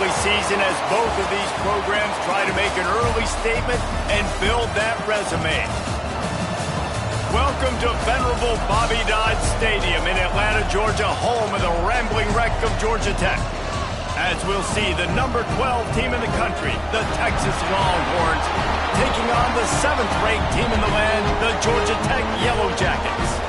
early season as both of these programs try to make an early statement and build that resume. Welcome to venerable Bobby Dodd Stadium in Atlanta, Georgia, home of the Rambling Wreck of Georgia Tech. As we'll see the number 12 team in the country, the Texas Longhorns, taking on the 7th-ranked team in the land, the Georgia Tech Yellow Jackets.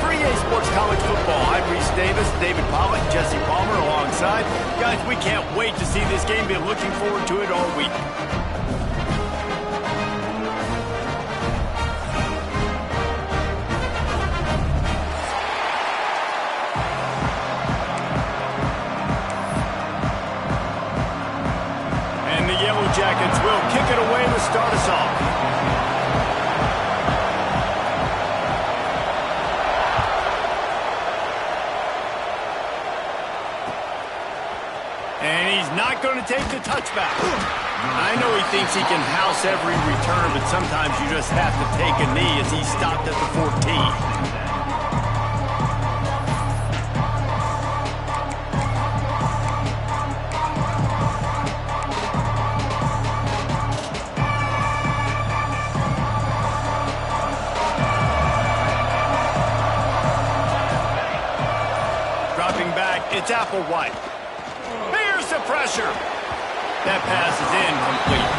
For EA Sports College Football, I'm Reese Davis, David Pollack, Jesse Palmer alongside. Guys, we can't wait to see this game. Been looking forward to it all week. Jackets will kick it away to start us off. And he's not going to take the touchback. I know he thinks he can house every return, but sometimes you just have to take a knee as he stopped at the 14. It's Applewhite. Here's the pressure. That pass is incomplete.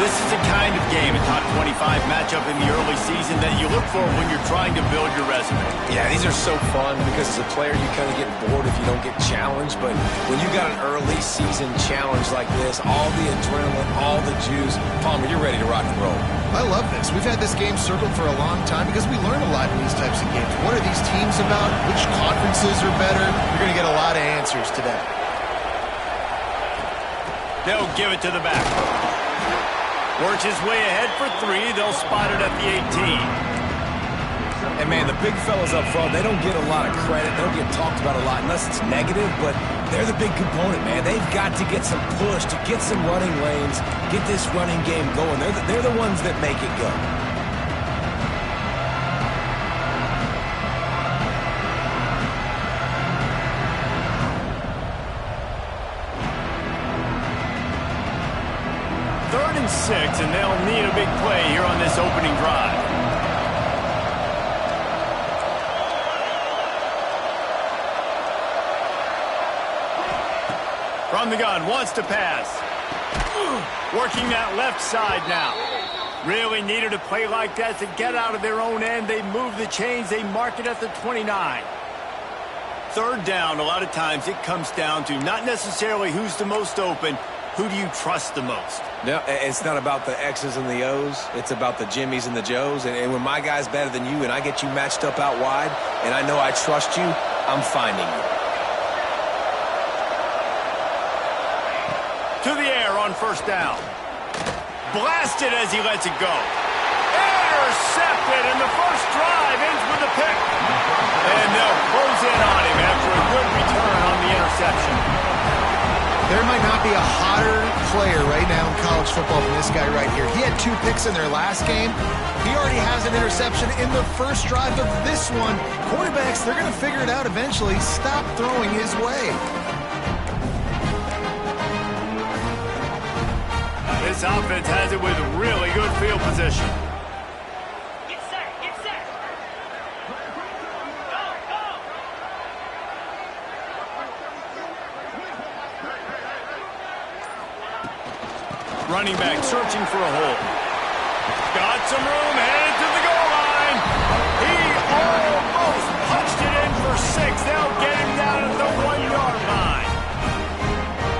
This is the kind of game, a top 25 matchup in the early season, that you look for when you're trying to build your resume. Yeah, these are so fun because as a player you kind of get bored if you don't get challenged. But when you got an early season challenge like this, all the adrenaline, all the juice, Palmer, you're ready to rock and roll. I love this. We've had this game circled for a long time because we learn a lot in these types of games. What are these teams about? Which conferences are better? You're going to get a lot of answers today. They'll give it to the back. Works his way ahead for 3. They'll spot it at the 18. And, man, the big fellas up front, they don't get a lot of credit. They don't get talked about a lot unless it's negative, but they're the big component, man. They've got to get some push, to get some running lanes, get this running game going. They're the ones that make it go. Third and 6, and they'll need a big play here on this opening drive. From the gun, wants to pass. Working that left side now. Really needed a play like that to get out of their own end. They move the chains. They mark it at the 29. Third down, a lot of times it comes down to not necessarily who's the most open, who do you trust the most? No, it's not about the X's and the O's. It's about the Jimmys and the Joes. And when my guy's better than you and I get you matched up out wide and I know I trust you, I'm finding you. To the air on first down. Blasted as he lets it go. Intercepted, and the first drive ends with a pick. And they'll close in on him after a good return on the interception. There might not be a hotter player right now in college football than this guy right here. He had 2 picks in their last game. He already has an interception in the first drive of this one. Quarterbacks, they're going to figure it out eventually. Stop throwing his way. This offense has it with really good field position. Get set, get set. Go, go. Running back searching for a hole. Got some room, headed to the goal line. He almost punched it in for 6. They'll get him down at the 1-yard line.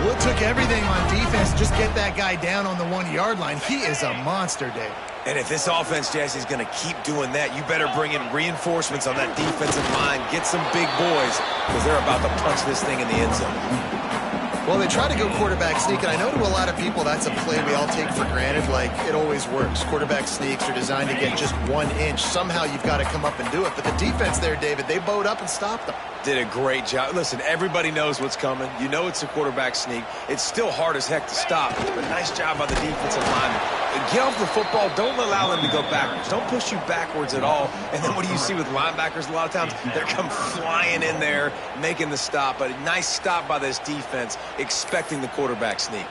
Well, it took everything on defense to just get that guy down on the 1-yard line. He is a monster, Dave. And if this offense, Jesse, is going to keep doing that, you better bring in reinforcements on that defensive line. Get some big boys because they're about to punch this thing in the end zone. Well, they try to go quarterback sneak, and I know to a lot of people that's a play we all take for granted, like it always works. Quarterback sneaks are designed to get just 1 inch. Somehow you've got to come up and do it. But the defense there, David, they bowed up and stopped them. Did a great job. Listen, everybody knows what's coming. You know it's a quarterback sneak. It's still hard as heck to stop, but nice job by the defensive lineman. Get off the football. Don't allow them to go backwards. Don't push you backwards at all. And then what do you see with linebackers a lot of times? They're come flying in there, making the stop. But a nice stop by this defense, expecting the quarterback sneak.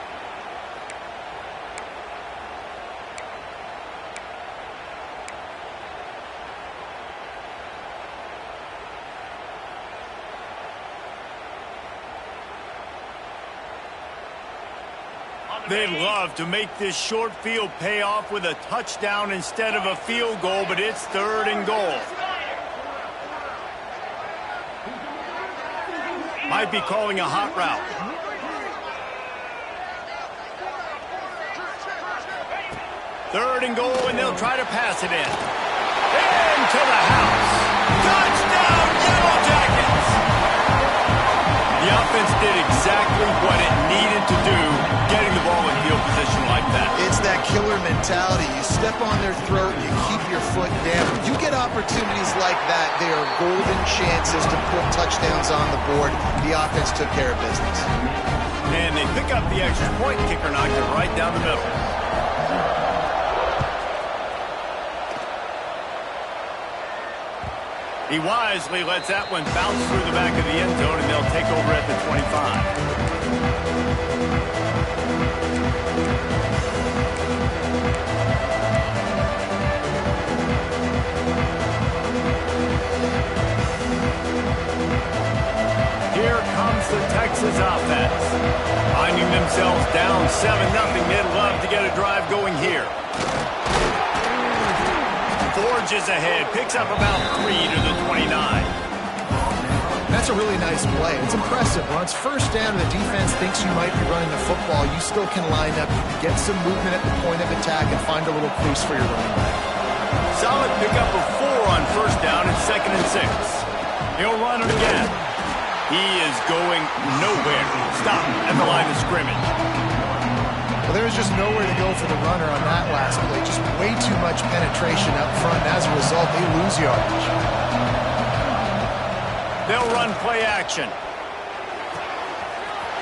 They'd love to make this short field pay off with a touchdown instead of a field goal, but it's 3rd and goal. Might be calling a hot route. 3rd and goal, and they'll try to pass it in. Into the house. Touchdown, Yellow Jackets! The offense did exactly what it needed to do, getting the ball in field position like that. It's that killer mentality. You step on their throat, you keep your foot down. You get opportunities like that, they are golden chances to put touchdowns on the board. The offense took care of business. And they pick up the extra point. Kicker knocked it right down the middle. He wisely lets that one bounce through the back of the end zone, and they'll take over at the 25. Here comes the Texas offense. Finding themselves down 7-0, they'd love to get a drive going here. Forges ahead, picks up about 3 to the 29. That's a really nice play. It's impressive. Once first down, the defense thinks you might be running the football. You still can line up, you can get some movement at the point of attack and find a little crease for your running back. Solid pickup of 4 on first down and 2nd and 6. He'll run it again. He is going nowhere. Stop at the line of scrimmage. Well, there was just nowhere to go for the runner on that last play. Just way too much penetration up front, and as a result, they lose yardage. They'll run play action.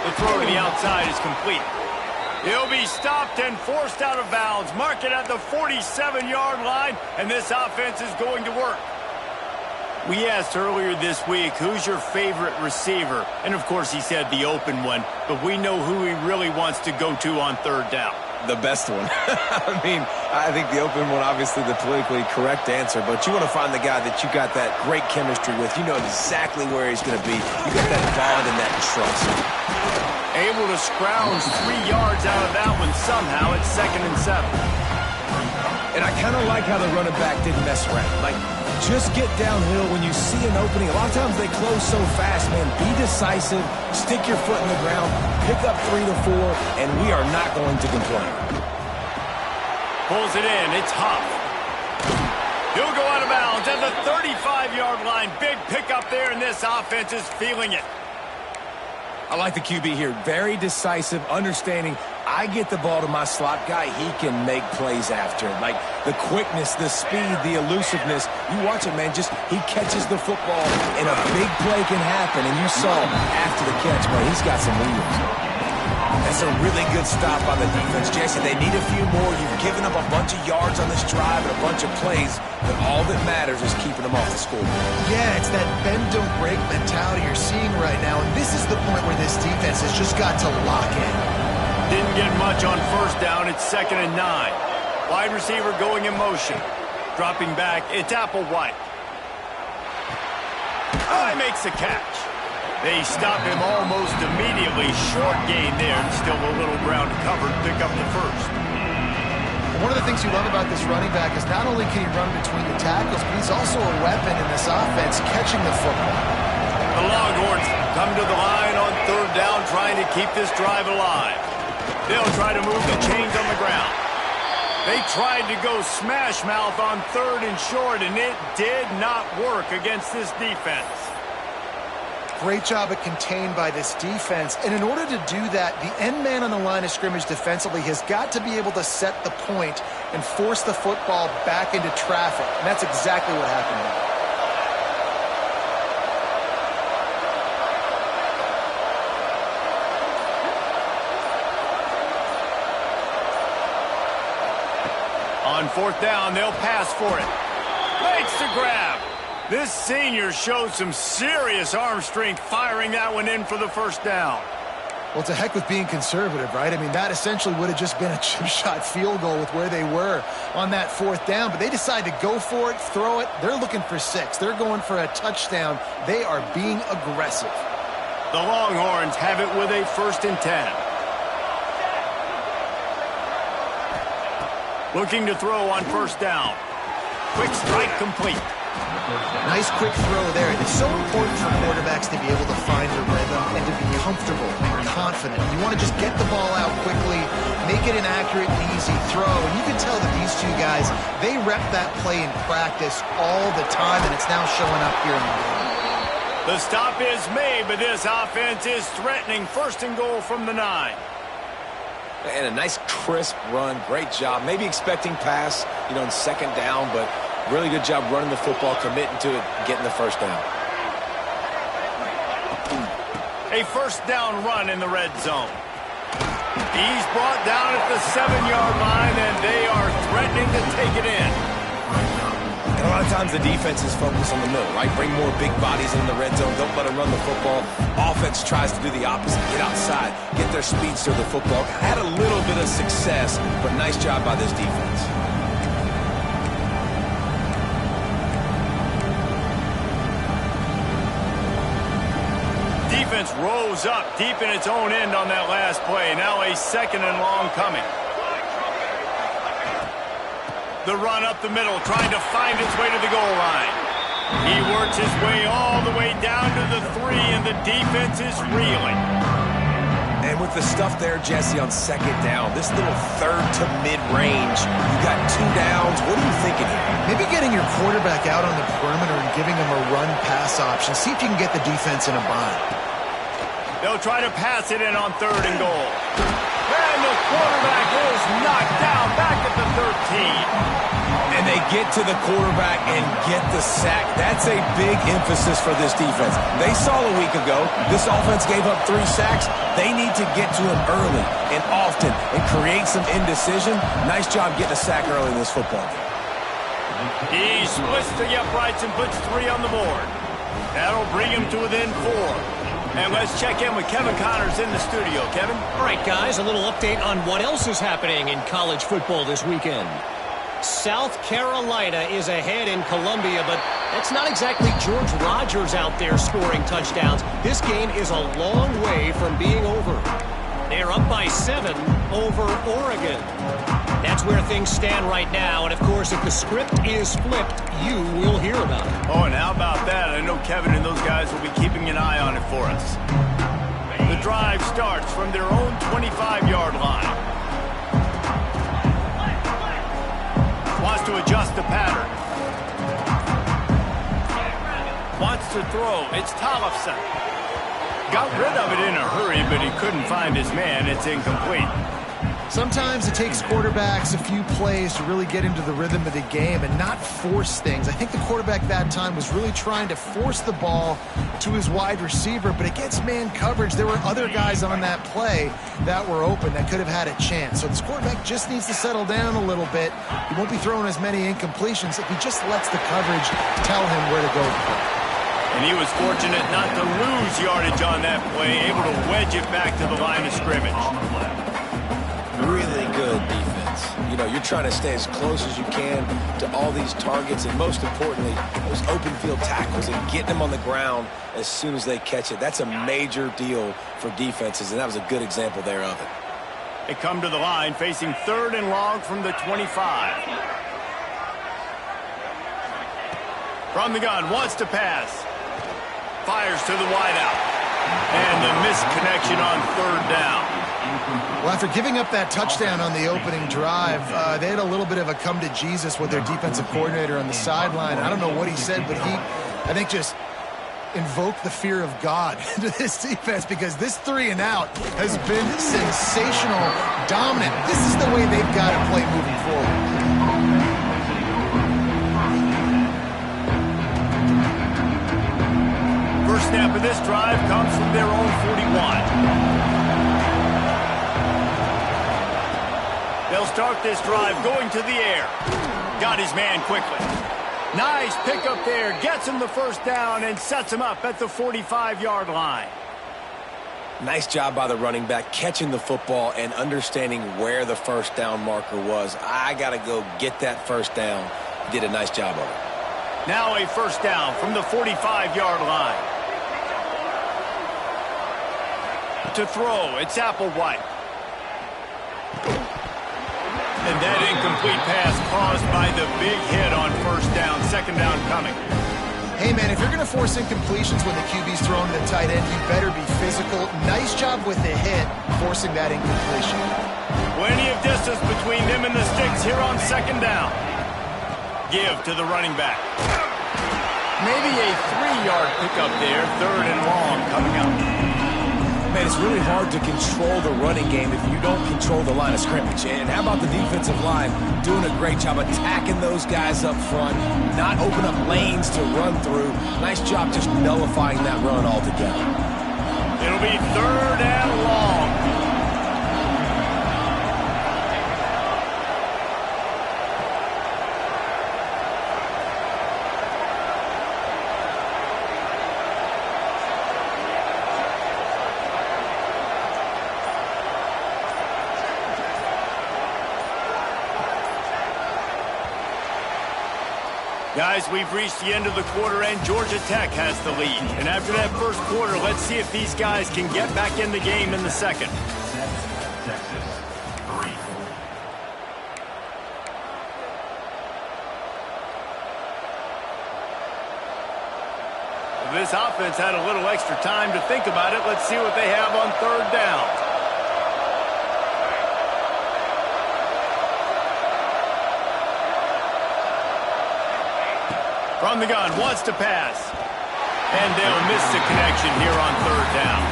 The throw to the outside is complete. He'll be stopped and forced out of bounds. Mark it at the 47-yard line, and this offense is going to work. We asked earlier this week, who's your favorite receiver? And, of course, he said the open one, but we know who he really wants to go to on 3rd down. The best one. I mean, I think the open one, obviously the politically correct answer, but you want to find the guy that you got that great chemistry with. You know exactly where he's going to be. You got that bond and that trust. Able to scrounge 3 yards out of that one somehow. It's 2nd and 7. And I kind of like how the running back didn't mess around. Like, just get downhill when you see an opening. A lot of times they close so fast, man. Be decisive, stick your foot in the ground, pick up 3 to 4, and we are not going to complain. Pulls it in. It's Huff. He'll go out of bounds at the 35-yard line. Big pickup there, and this offense is feeling it. I like the QB here. Very decisive, understanding I get the ball to my slot guy, he can make plays after. Like the quickness, the speed, the elusiveness. You watch it, man. Just he catches the football and a big play can happen. And you saw after the catch, man, he's got some wheels. That's a really good stop by the defense, Jason. They need a few more. You've given up a bunch of yards on this drive and a bunch of plays, but all that matters is keeping them off the scoreboard. Yeah, it's that bend, don't break mentality you're seeing right now, and this is the point where this defense has just got to lock in. Didn't get much on first down. It's 2nd and 9. Wide receiver going in motion. Dropping back, it's Applewhite. He makes the catch. They stop him almost immediately. Short gain there. Still a little ground covered. Pick up the first. One of the things you love about this running back is not only can he run between the tackles, but he's also a weapon in this offense, catching the football. The Longhorns come to the line on 3rd down, trying to keep this drive alive. They'll try to move the chains on the ground. They tried to go smash mouth on 3rd and short, and it did not work against this defense. Great job at contained by this defense. And in order to do that, the end man on the line of scrimmage defensively has got to be able to set the point and force the football back into traffic. And that's exactly what happened there. fourth down, they'll pass for it. Makes the grab. This senior showed some serious arm strength firing that one in for the first down. Well, to heck with being conservative, right? I mean, that essentially would have just been a chip shot field goal with where they were on that fourth down. But they decide to go for it, throw it. They're looking for 6. They're going for a touchdown. They are being aggressive. The Longhorns have it with a 1st and 10. Looking to throw on first down. Quick strike complete. Nice quick throw there. It's so important for quarterbacks to be able to find a rhythm and to be comfortable and confident. You want to just get the ball out quickly, make it an accurate and easy throw. And you can tell that these two guys, they rep that play in practice all the time, and it's now showing up here in the game. The stop is made, but this offense is threatening 1st and goal from the 9. And a nice crisp run. Great job. Maybe expecting pass, in 2nd down, but really good job running the football, committing to it, getting the first down. A 1st down run in the red zone. He's brought down at the 7-yard line, and they are threatening to take it in. And a lot of times the defense is focused on the middle, right? Bring more big bodies in the red zone. Don't let them run the football. Offense tries to do the opposite. Get outside. Get their speeds to the football. Had a little bit of success, but nice job by this defense. Defense rose up deep in its own end on that last play. Now a 2nd and long coming. The run up the middle, trying to find its way to the goal line. He works his way all the way down to the 3, and the defense is reeling. And with the stuff there, Jesse, on 2nd down, this little 3rd to mid-range, you got 2 downs. What are you thinking here? Maybe getting your quarterback out on the perimeter and giving him a run-pass option. See if you can get the defense in a bind. They'll try to pass it in on 3rd and goal. And the quarterback is knocked down back at the 13. And they get to the quarterback and get the sack. That's a big emphasis for this defense. They saw a week ago, this offense gave up 3 sacks. They need to get to him early and often and create some indecision. Nice job getting a sack early in this football game. He splits the uprights and puts 3 on the board. That'll bring him to within 4. And let's check in with Kevin Connors in the studio. Kevin? All right, guys, a little update on what else is happening in college football this weekend. South Carolina is ahead in Columbia, but that's not exactly George Rogers out there scoring touchdowns. This game is a long way from being over. They're up by 7 over Oregon. That's where things stand right now, and of course, if the script is flipped, you will hear about it. Oh, and how about that? I know Kevin and those guys will be keeping an eye on it for us. The drive starts from their own 25-yard line. Wants to adjust the pattern. Wants to throw. It's Tollefson. Got rid of it in a hurry, but he couldn't find his man. It's incomplete. Sometimes it takes quarterbacks a few plays to really get into the rhythm of the game and not force things. I think the quarterback that time was really trying to force the ball to his wide receiver, but against man coverage, there were other guys on that play that were open that could have had a chance. So this quarterback just needs to settle down a little bit. He won't be throwing as many incompletions if he just lets the coverage tell him where to go. And he was fortunate not to lose yardage on that play, able to wedge it back to the line of scrimmage. Really good defense. You're trying to stay as close as you can to all these targets, and most importantly, those open field tackles and getting them on the ground as soon as they catch it. That's a major deal for defenses, and that was a good example there of it. They come to the line facing 3rd and long from the 25. From the gun, wants to pass. Fires to the wideout. And the missed connection on 3rd down. Well, after giving up that touchdown on the opening drive, they had a little bit of a come to Jesus with their defensive coordinator on the sideline. I don't know what he said, but he, I think, just invoked the fear of God into this defense, because this 3 and out has been sensational, dominant. This is the way they've got to play moving forward. First snap of this drive comes from their own 41. They'll start this drive going to the air. Got his man quickly. Nice pickup there. Gets him the first down and sets him up at the 45-yard line. Nice job by the running back, catching the football and understanding where the first down marker was. I got to go get that first down. He did a nice job of it. Now a first down from the 45-yard line. To throw, it's Applewhite. And that incomplete pass caused by the big hit on first down. Second down coming. Hey, man, if you're going to force incompletions when the QB's throwing the tight end, you better be physical. Nice job with the hit, forcing that incompletion. Plenty of distance between them and the sticks here on second down. Give to the running back. Maybe a 3-yard pickup there. Third and long coming up. Man, it's really hard to control the running game if you don't control the line of scrimmage. And how about the defensive line doing a great job attacking those guys up front, not open up lanes to run through. Nice job just nullifying that run altogether. It'll be third and long. Guys, we've reached the end of the quarter, and Georgia Tech has the lead. And after that first quarter, let's see if these guys can get back in the game in the second. This offense had a little extra time to think about it. Let's see what they have on third down. From the gun, wants to pass. And they'll miss the connection here on third down.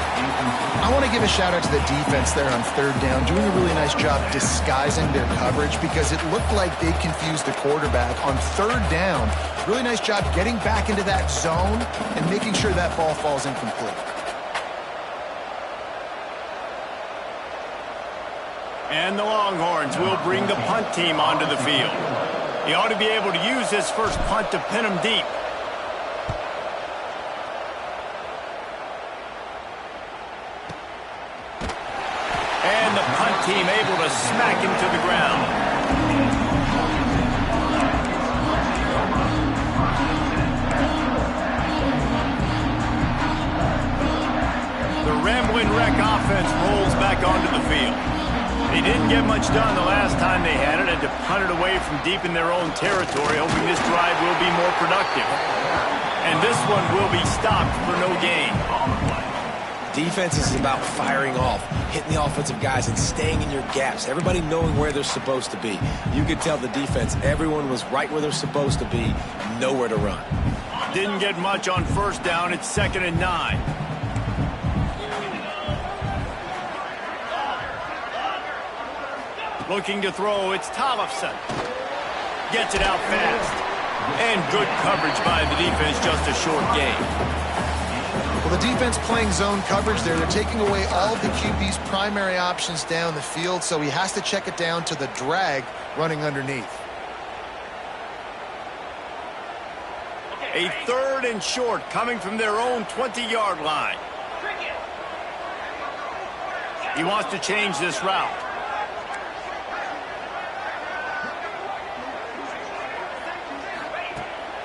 I want to give a shout-out to the defense there on third down, doing a really nice job disguising their coverage because it looked like they confused the quarterback on third down. Really nice job getting back into that zone and making sure that ball falls incomplete. And the Longhorns will bring the punt team onto the field. He ought to be able to use this first punt to pin him deep. And the punt team able to smack him to the ground. The Ramblin' Wreck offense rolls back onto the field. They didn't get much done the last time they had it. Had to punt it away from deep in their own territory, hoping this drive will be more productive. And this one will be stopped for no gain. Defense is about firing off, hitting the offensive guys, and staying in your gaps. Everybody knowing where they're supposed to be. You could tell the defense, everyone was right where they're supposed to be, nowhere to run. Didn't get much on first down. It's 2nd and 9. Looking to throw, it's Tollefson. Gets it out fast. And good coverage by the defense, just a short gain. Well, the defense playing zone coverage there. They're taking away all of the QB's primary options down the field, so he has to check it down to the drag running underneath. A 3rd and short coming from their own 20-yard line. He wants to change this route.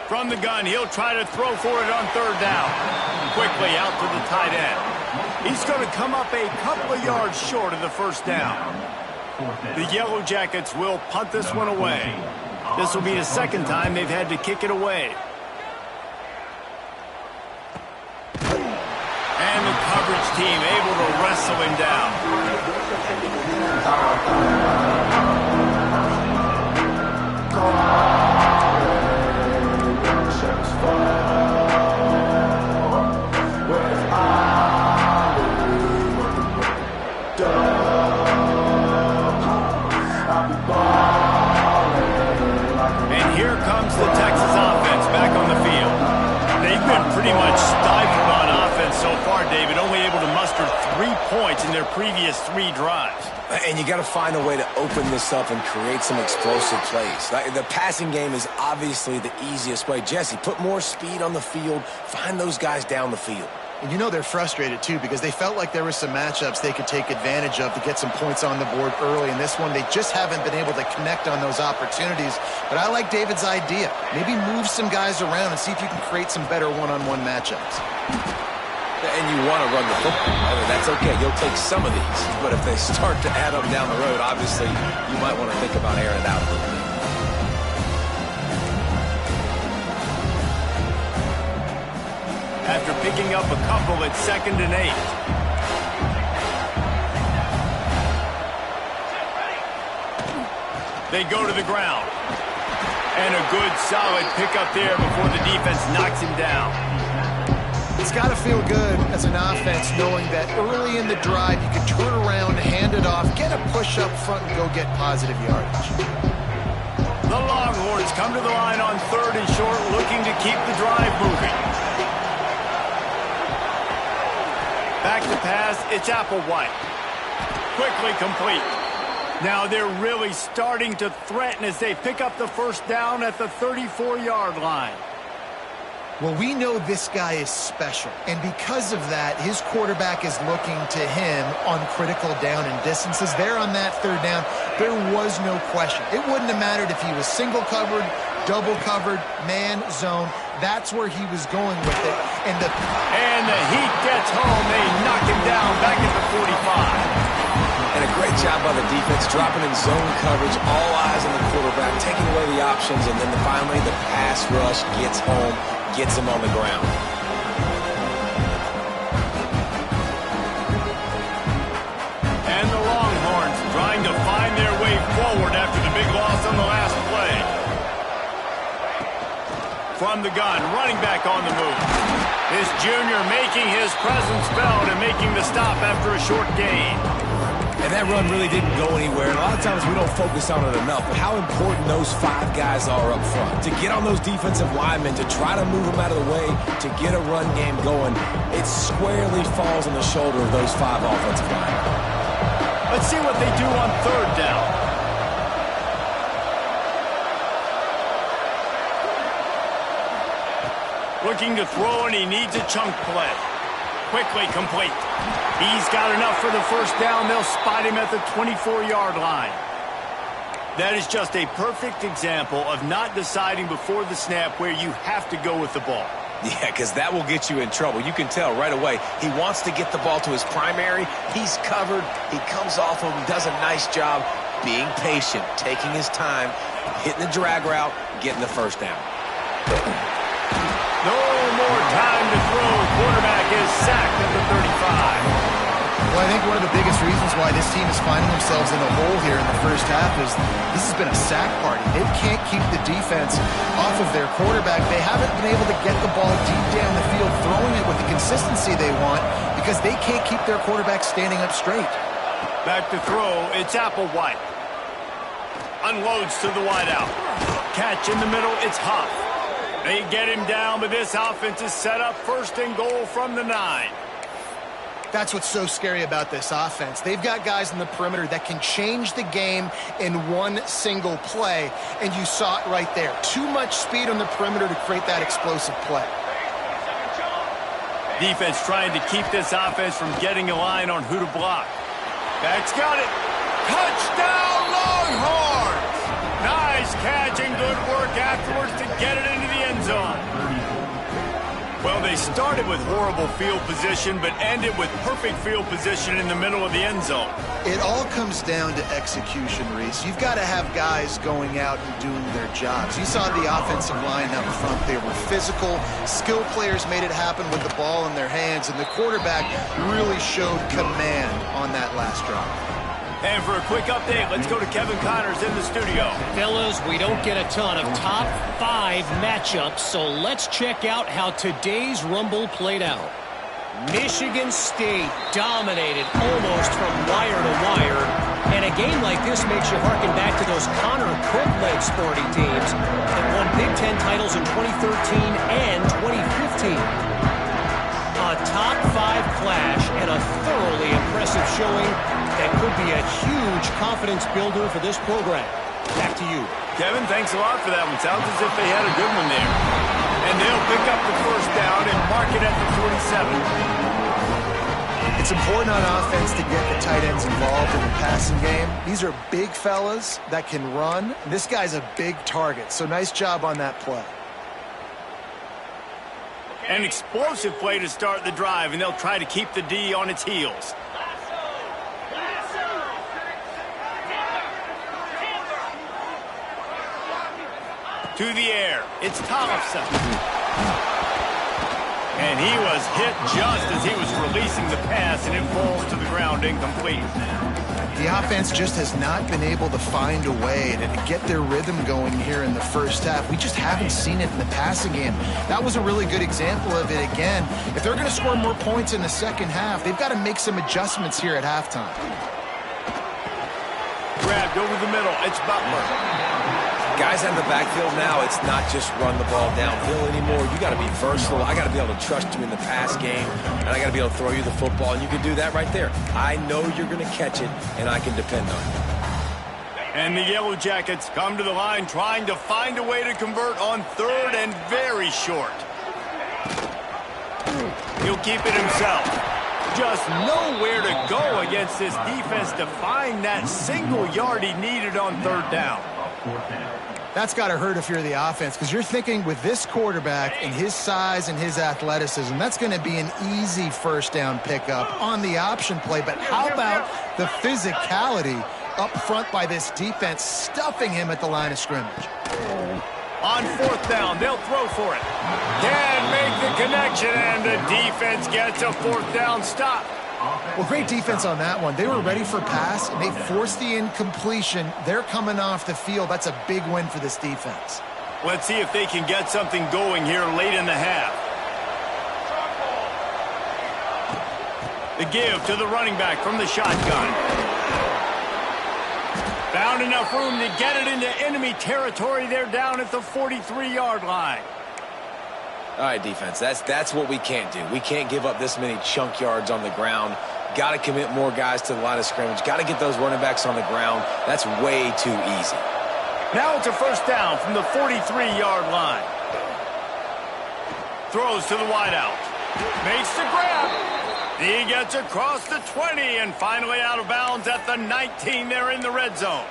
From the gun, he'll try to throw for it on third down. Quickly out to the tight end. He's going to come up a couple of yards short of the first down. The Yellow Jackets will punt this one away. This will be the second time they've had to kick it away. And the coverage team able to wrestle him down. And here comes the Texas offense back on the field. They've been pretty much stifled on offense so far, David, only able to muster registered 3 points in their previous 3 drives. And you got to find a way to open this up and create some explosive plays. Like, the passing game is obviously the easiest way. Jesse, put more speed on the field. Find those guys down the field. And you know they're frustrated, too, because they felt like there were some matchups they could take advantage of to get some points on the board early. In this one, they just haven't been able to connect on those opportunities. But I like David's idea. Maybe move some guys around and see if you can create some better one-on-one matchups. And you want to run the football. That's okay. You'll take some of these. But if they start to add up down the road, obviously, you might want to think about airing it out a little bit. After picking up a couple at 2nd and 8. They go to the ground. And a good, solid pickup there before the defense knocks him down. It's got to feel good as an offense knowing that early in the drive you can turn around, hand it off, get a push up front, and go get positive yardage. The Longhorns come to the line on 3rd and short, looking to keep the drive moving. Back to pass, it's Applewhite. Quickly complete. Now they're really starting to threaten as they pick up the first down at the 34-yard line. Well, we know this guy is special, and because of that, his quarterback is looking to him on critical down and distances. There on that 3rd down, there was no question. It wouldn't have mattered if he was single covered, double covered, man, zone. That's where he was going with it. And the heat gets home. They knock him down back at the 45. And a great job by the defense, dropping in zone coverage, all eyes on the quarterback, taking away the options, and then finally the pass rush gets home, gets him on the ground. And the Longhorns trying to find their way forward after the big loss on the last play. From the gun, running back on the move. This junior making his presence felt and making the stop after a short gain. And that run really didn't go anywhere. And a lot of times we don't focus on it enough, but how important those 5 guys are up front. To get on those defensive linemen, to try to move them out of the way, to get a run game going, it squarely falls on the shoulder of those 5 offensive linemen. Let's see what they do on 3rd down. Looking to throw, and he needs a chunk play. Quickly complete. He's got enough for the first down. They'll spot him at the 24-yard line. That is just a perfect example of not deciding before the snap where you have to go with the ball. Yeah, because that will get you in trouble. You can tell right away he wants to get the ball to his primary. He's covered. He comes off him, does a nice job being patient, taking his time, hitting the drag route, getting the first down. No more time to throw. Quarterback is sacked at the 35. Well, I think one of the biggest reasons why this team is finding themselves in a hole here in the first half is this has been a sack party. They can't keep the defense off of their quarterback. They haven't been able to get the ball deep down the field, throwing it with the consistency they want because they can't keep their quarterback standing up straight. Back to throw, it's Applewhite. Unloads to the wideout. Catch in the middle, it's Huff. They get him down, but this offense is set up 1st and goal from the 9. That's what's so scary about this offense. They've got guys in the perimeter that can change the game in one single play, and you saw it right there. Too much speed on the perimeter to create that explosive play. Defense trying to keep this offense from getting a line on who to block. Back's got it. Touchdown, Longhorns! Nice catch and good work afterwards to get it into the end zone. Well, they started with horrible field position, but ended with perfect field position in the middle of the end zone. It all comes down to execution, Reese. You've got to have guys going out and doing their jobs. You saw the offensive line up front. They were physical. Skilled players made it happen with the ball in their hands, and the quarterback really showed command on that last drive. And for a quick update, let's go to Kevin Connors in the studio. Fellas, we don't get a ton of top 5 matchups, so let's check out how today's Rumble played out. Michigan State dominated almost from wire to wire, and a game like this makes you harken back to those Connor Cook-led sporting teams that won Big Ten titles in 2013 and 2015. A top 5 clash and a thoroughly impressive showing that could be a huge confidence builder for this program. Back to you. Kevin, thanks a lot for that one. Sounds as if they had a good one there. And they'll pick up the first down and mark it at the 47. It's important on offense to get the tight ends involved in the passing game. These are big fellas that can run. This guy's a big target, so nice job on that play. An explosive play to start the drive, and they'll try to keep the D on its heels. To the air, it's Thompson. And he was hit just as he was releasing the pass, and it falls to the ground incomplete. The offense just has not been able to find a way to get their rhythm going here in the first half. We just haven't seen it in the passing game. That was a really good example of it again. If they're going to score more points in the second half, they've got to make some adjustments here at halftime. Grabbed over the middle. It's Butler. Guys in the backfield now, it's not just run the ball downhill anymore. You got to be versatile. I got to be able to trust you in the pass game, and I got to be able to throw you the football, and you can do that right there. I know you're going to catch it, and I can depend on you. And the Yellow Jackets come to the line trying to find a way to convert on third and very short. He'll keep it himself. Just nowhere to go against this defense to find that single yard he needed on third down. That's got to hurt if you're the offense, because you're thinking with this quarterback and his size and his athleticism, that's going to be an easy first down pickup on the option play. But how about the physicality up front by this defense, stuffing him at the line of scrimmage? On fourth down, they'll throw for it. Can't make the connection, and the defense gets a fourth down stop. Well, great defense on that one. They were ready for pass, and they forced the incompletion. They're coming off the field. That's a big win for this defense. Let's see if they can get something going here late in the half. The give to the running back from the shotgun. Found enough room to get it into enemy territory. They're down at the 43-yard line. All right, defense, that's what we can't do. We can't give up this many chunk yards on the ground. Got to commit more guys to the line of scrimmage. Got to get those running backs on the ground. That's way too easy. Now it's a first down from the 43-yard line. Throws to the wideout. Makes the grab. He gets across the 20 and finally out of bounds at the 19. They're in the red zone.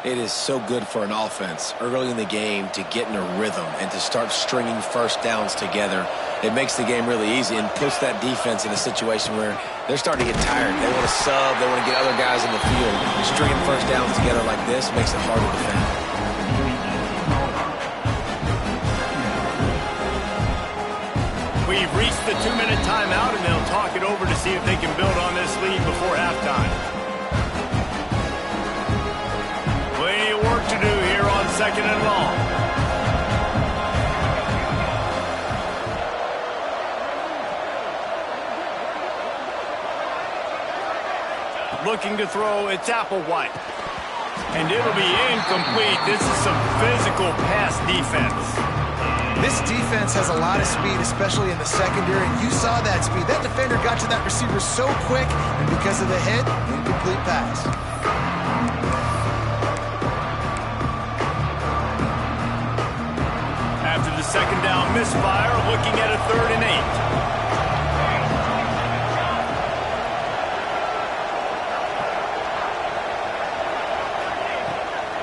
It is so good for an offense early in the game to get in a rhythm and to start stringing first downs together. It makes the game really easy and puts that defense in a situation where they're starting to get tired. They want to sub. They want to get other guys in the field. Stringing first downs together like this makes it hard to defend. We've reached the 2-minute timeout, and they'll talk it over to see if they can build on this lead before halftime. Plenty of work to do here on second and long. Looking to throw, it's Applewhite. And it'll be incomplete. This is some physical pass defense. This defense has a lot of speed, especially in the secondary, and you saw that speed. That defender got to that receiver so quick, and because of the hit, incomplete pass. After the second down misfire, looking at a 3rd and 8.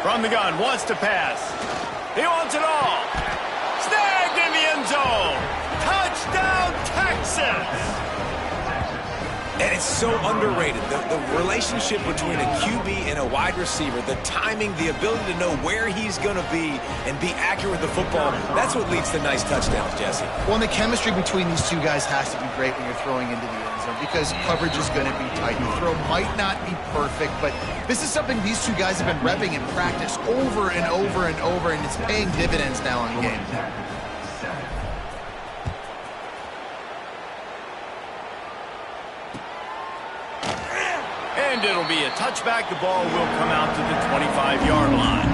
From the gun, wants to pass. He wants it all. Snagged in the end zone. Touchdown, Texas! And it's so underrated. The relationship between a QB and a wide receiver, the timing, the ability to know where he's going to be and be accurate with the football, that's what leads to nice touchdowns, Jesse. Well, and the chemistry between these two guys has to be great when you're throwing into the end zone because coverage is going to be tight. The throw might not be perfect, but this is something these two guys have been repping in practice over and over and over, and it's paying dividends now in games. And it'll be a touchback. The ball will come out to the 25-yard line.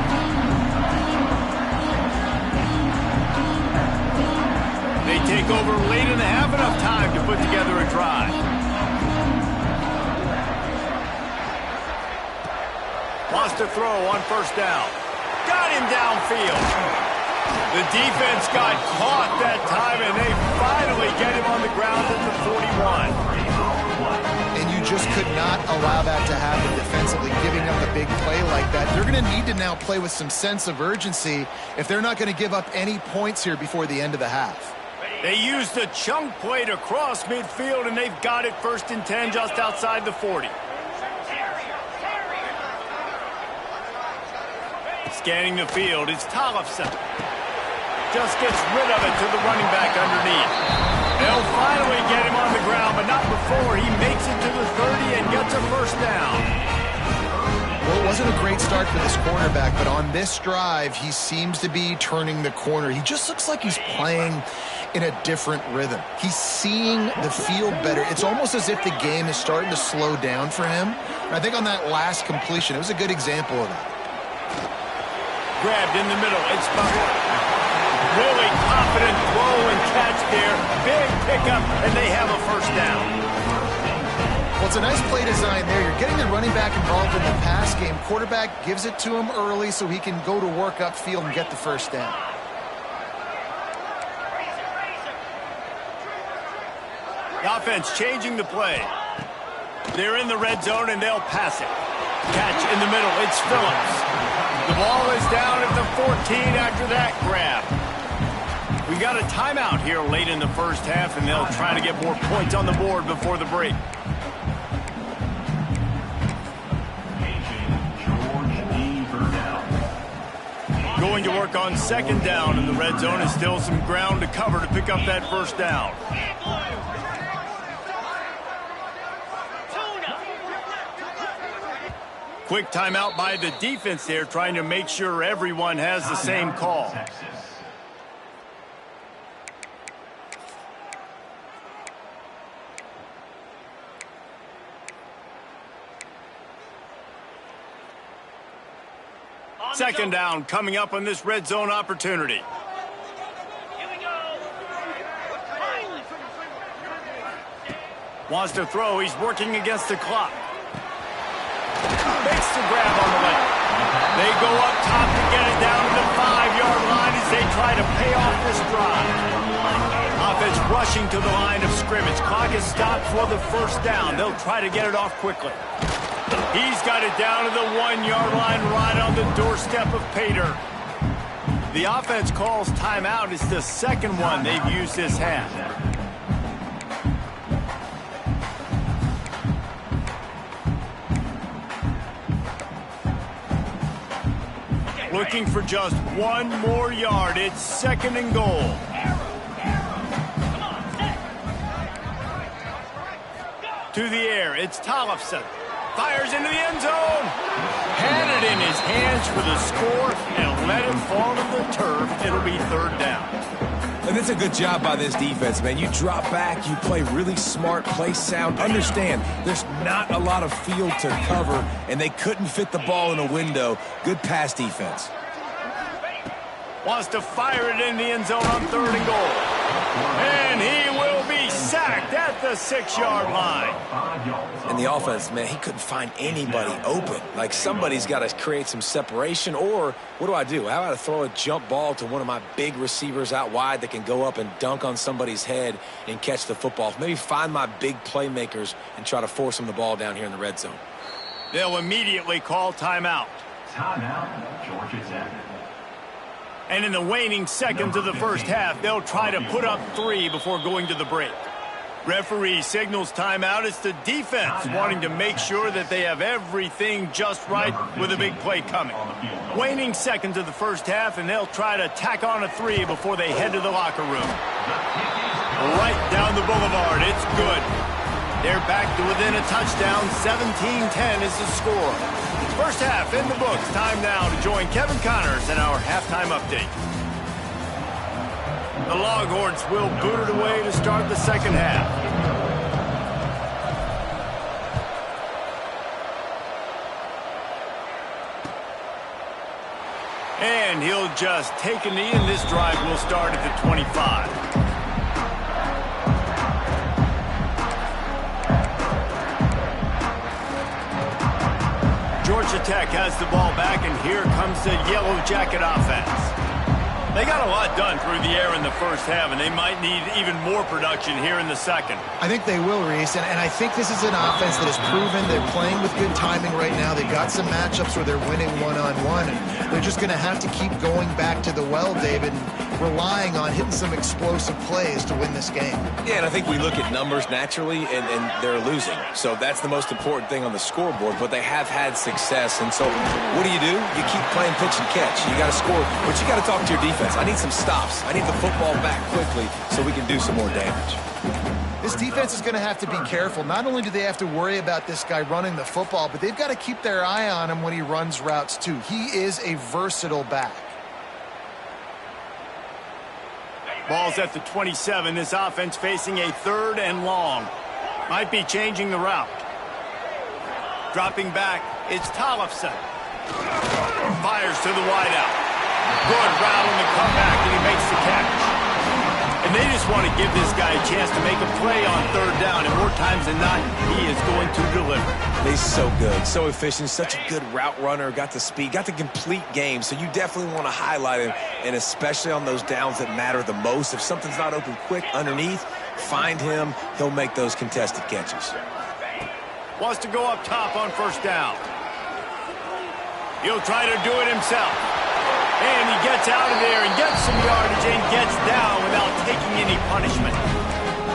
They take over late in the half, enough time to put together a drive. Wants to throw on first down. Got him downfield. The defense got caught that time, and they finally get him on the ground at the 41. And you just could not allow that to happen defensively, giving up a big play like that. They're going to need to now play with some sense of urgency if they're not going to give up any points here before the end of the half. They used a chunk play to cross midfield, and they've got it 1st and 10 just outside the 40. Scanning the field, it's Tollefson. Just gets rid of it to the running back underneath. They'll finally get him on the ground, but not before he makes it to the 30 and gets a first down. Well, it wasn't a great start for this quarterback, but on this drive, he seems to be turning the corner. He just looks like he's playing in a different rhythm. He's seeing the field better. It's almost as if the game is starting to slow down for him. And I think on that last completion, it was a good example of that. Grabbed in the middle, it's Butler. Really confident throw and catch there. Big pickup, and they have a first down. Well, it's a nice play design there. You're getting the running back involved in the pass game. Quarterback gives it to him early so he can go to work upfield and get the first down. The offense changing the play. They're in the red zone, and they'll pass it. Catch in the middle, it's Phillips. The ball is down at the 14 after that grab. We got a timeout here late in the first half, and they'll try to get more points on the board before the break. Going to work on 2nd down, and the red zone is still some ground to cover to pick up that first down. Quick timeout by the defense there, trying to make sure everyone has the same call. Second down coming up on this red zone opportunity. Wants to throw, he's working against the clock. Makes the grab on the left. They go up top to get it down to the 5-yard line as they try to pay off this drive. Offense rushing to the line of scrimmage. Clock is stopped for the first down. They'll try to get it off quickly. He's got it down to the 1-yard line right on the doorstep of Pater. The offense calls timeout. It's the second one they've used this half. Looking for just one more yard. It's 2nd and goal. To the air, it's Tollefson. Fires into the end zone. Had it in his hands for the score and let him fall to the turf. It'll be 3rd down. And it's a good job by this defense, man. You drop back, you play really smart, play sound. Understand, there's not a lot of field to cover, and they couldn't fit the ball in a window. Good pass defense. Wants to fire it in the end zone on 3rd and goal. And he will be sacked at the 6-yard line. And the offense, man, he couldn't find anybody open. Like, somebody's got to create some separation, or what do? How about I throw a jump ball to one of my big receivers out wide that can go up and dunk on somebody's head and catch the football? Maybe find my big playmakers and try to force them the ball down here in the red zone. They'll immediately call timeout. Timeout, Georgia Tech. And in the waning seconds of the first half, they'll try to put up 3 before going to the break. Referee signals timeout. It's the defense wanting to make sure that they have everything just right with a big play coming. Waning seconds of the first half, and they'll try to tack on a 3 before they head to the locker room. Right down the boulevard. It's good. They're back to within a touchdown. 17-10 is the score. First half in the books. Time now to join Kevin Connors in our halftime update. The Longhorns will boot it away to start the second half. And he'll just take a knee, and this drive will start at the 25. Georgia Tech has the ball back, and here comes the Yellow Jacket offense. They got a lot done through the air in the first half, and they might need even more production here in the second. I think they will, Reese, and I think this is an offense that has proven they're playing with good timing right now. They've got some matchups where they're winning one-on-one, and they're just going to have to keep going back to the well, David, and relying on hitting some explosive plays to win this game. Yeah, and I think we look at numbers naturally, and they're losing. So that's the most important thing on the scoreboard, but they have had success. And so what do? You keep playing pitch and catch. You got to score, but you got to talk to your defense. I need some stops. I need the football back quickly so we can do some more damage. This defense is going to have to be careful. Not only do they have to worry about this guy running the football, but they've got to keep their eye on him when he runs routes too. He is a versatile back. Ball's at the 27. This offense facing a 3rd and long. Might be changing the route. Dropping back, it's Tollefson. Fires to the wideout. Good route on the comeback, and he makes the catch. And they just want to give this guy a chance to make a play on 3rd down, and more times than not, he is going to deliver. He's so good, so efficient, such a good route runner, got the speed, got the complete game, so you definitely want to highlight him, and especially on those downs that matter the most. If something's not open quick underneath, find him, he'll make those contested catches. Wants to go up top on 1st down. He'll try to do it himself. And he gets out of there and gets some yardage and gets down without taking any punishment.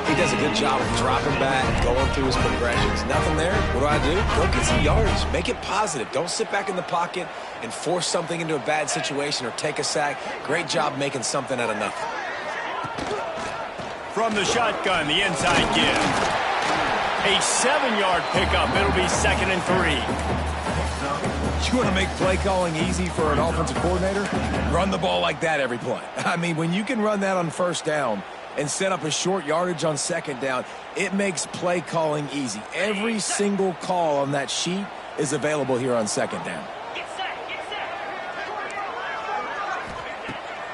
He does a good job of dropping back, going through his progressions. Nothing there. What do? Go get some yardage. Make it positive. Don't sit back in the pocket and force something into a bad situation or take a sack. Great job making something out of nothing. From the shotgun, the inside give. A 7-yard pickup. It'll be 2nd and 3. You want to make play calling easy for an offensive coordinator? Run the ball like that every play. I mean, when you can run that on 1st down and set up a short yardage on 2nd down, it makes play calling easy. Every single call on that sheet is available here on 2nd down.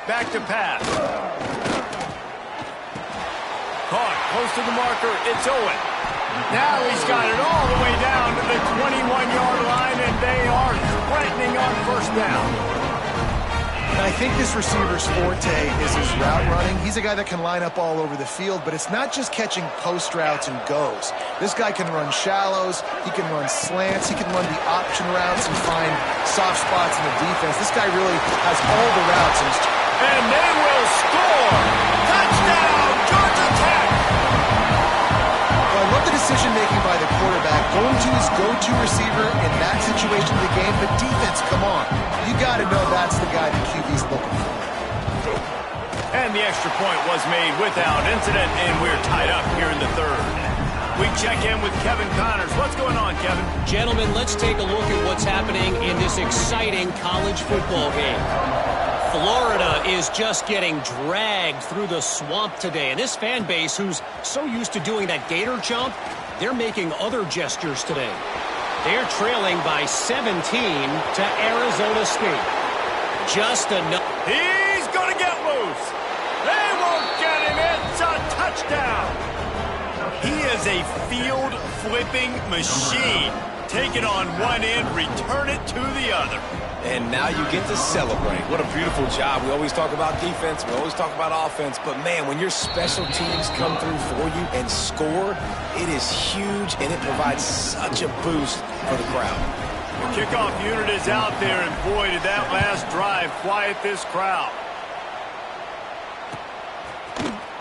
Back to pass. Caught close to the marker. It's Owen. Now he's got it all the way down to the 21-yard line, and they are threatening on 1st down. And I think this receiver's forte is his route running. He's a guy that can line up all over the field, but it's not just catching post routes and goes. This guy can run shallows, he can run slants, he can run the option routes and find soft spots in the defense. This guy really has all the routes. And they will score! Touchdown, Georgia Tech! I love the decision-making by the quarterback, going to his go-to receiver in that situation of the game, but defense, come on. You got to know that's the guy the QB's looking for. And the extra point was made without incident, and we're tied up here in the 3rd. We check in with Kevin Connors. What's going on, Kevin? Gentlemen, let's take a look at what's happening in this exciting college football game. Florida is just getting dragged through the swamp today. And this fan base, who's so used to doing that gator jump, they're making other gestures today. They're trailing by 17 to Arizona State. Just enough. He's going to get loose. They won't get him. It's a touchdown. He is a field-flipping machine. Take it on one end, return it to the other. And now you get to celebrate. What a beautiful job. We always talk about defense. We always talk about offense. But, man, when your special teams come through for you and score, it is huge, and it provides such a boost for the crowd. The kickoff unit is out there, and, boy, did that last drive quiet this crowd.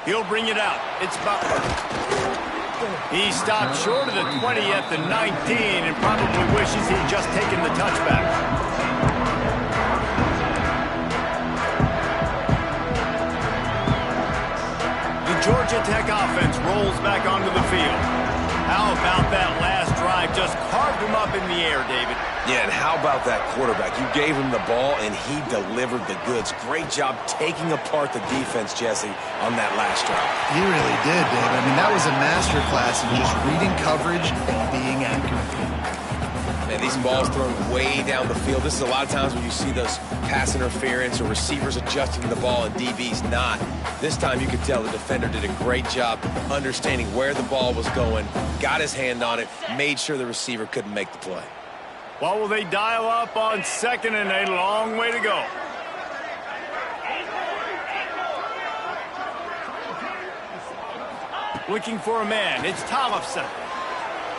He'll bring it out. It's Butler. He stopped short of the 20 at the 19 and probably wishes he'd just taken the touchback. The Georgia Tech offense rolls back onto the field. How about that last drive? Just carved him up in the air, David. Yeah, and how about that quarterback? You gave him the ball, and he delivered the goods. Great job taking apart the defense, Jesse, on that last drive. He really did, Dave. I mean, that was a masterclass in just reading coverage and being accurate. Man, these balls thrown way down the field. This is a lot of times when you see those pass interference or receivers adjusting the ball and DBs not. This time you could tell the defender did a great job understanding where the ball was going, got his hand on it, made sure the receiver couldn't make the play. What will they dial up on second and a long way to go? Looking for a man. It's Tollefson.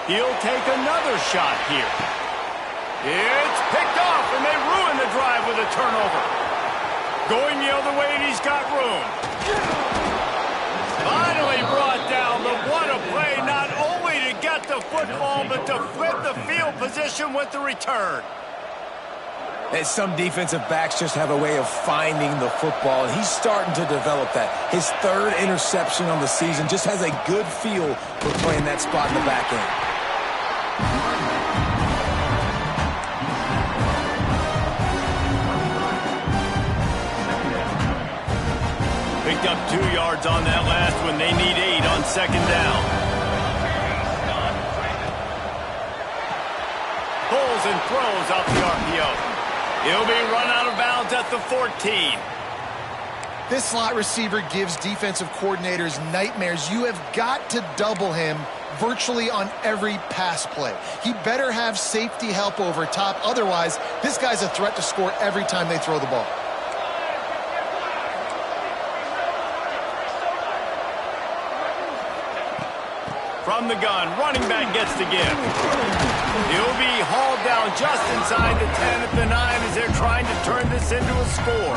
He'll take another shot here. It's picked off, and they ruin the drive with a turnover. Going the other way, and he's got room. Finally brought down, but what a play, not only to get the football, but to flip the field position with the return. And some defensive backs just have a way of finding the football, and he's starting to develop that. His third interception on the season, just has a good feel for playing that spot in the back end. Picked up 2 yards on that last one. They need 8 on second down. Pulls and throws off the RPO. He'll be run out of bounds at the 14. This slot receiver gives defensive coordinators nightmares. You have got to double him virtually on every pass play. He better have safety help over top. Otherwise, this guy's a threat to score every time they throw the ball. From the gun, running back gets the give. He'll be hauled down just inside the 10 at the 9 as they're trying to turn this into a score.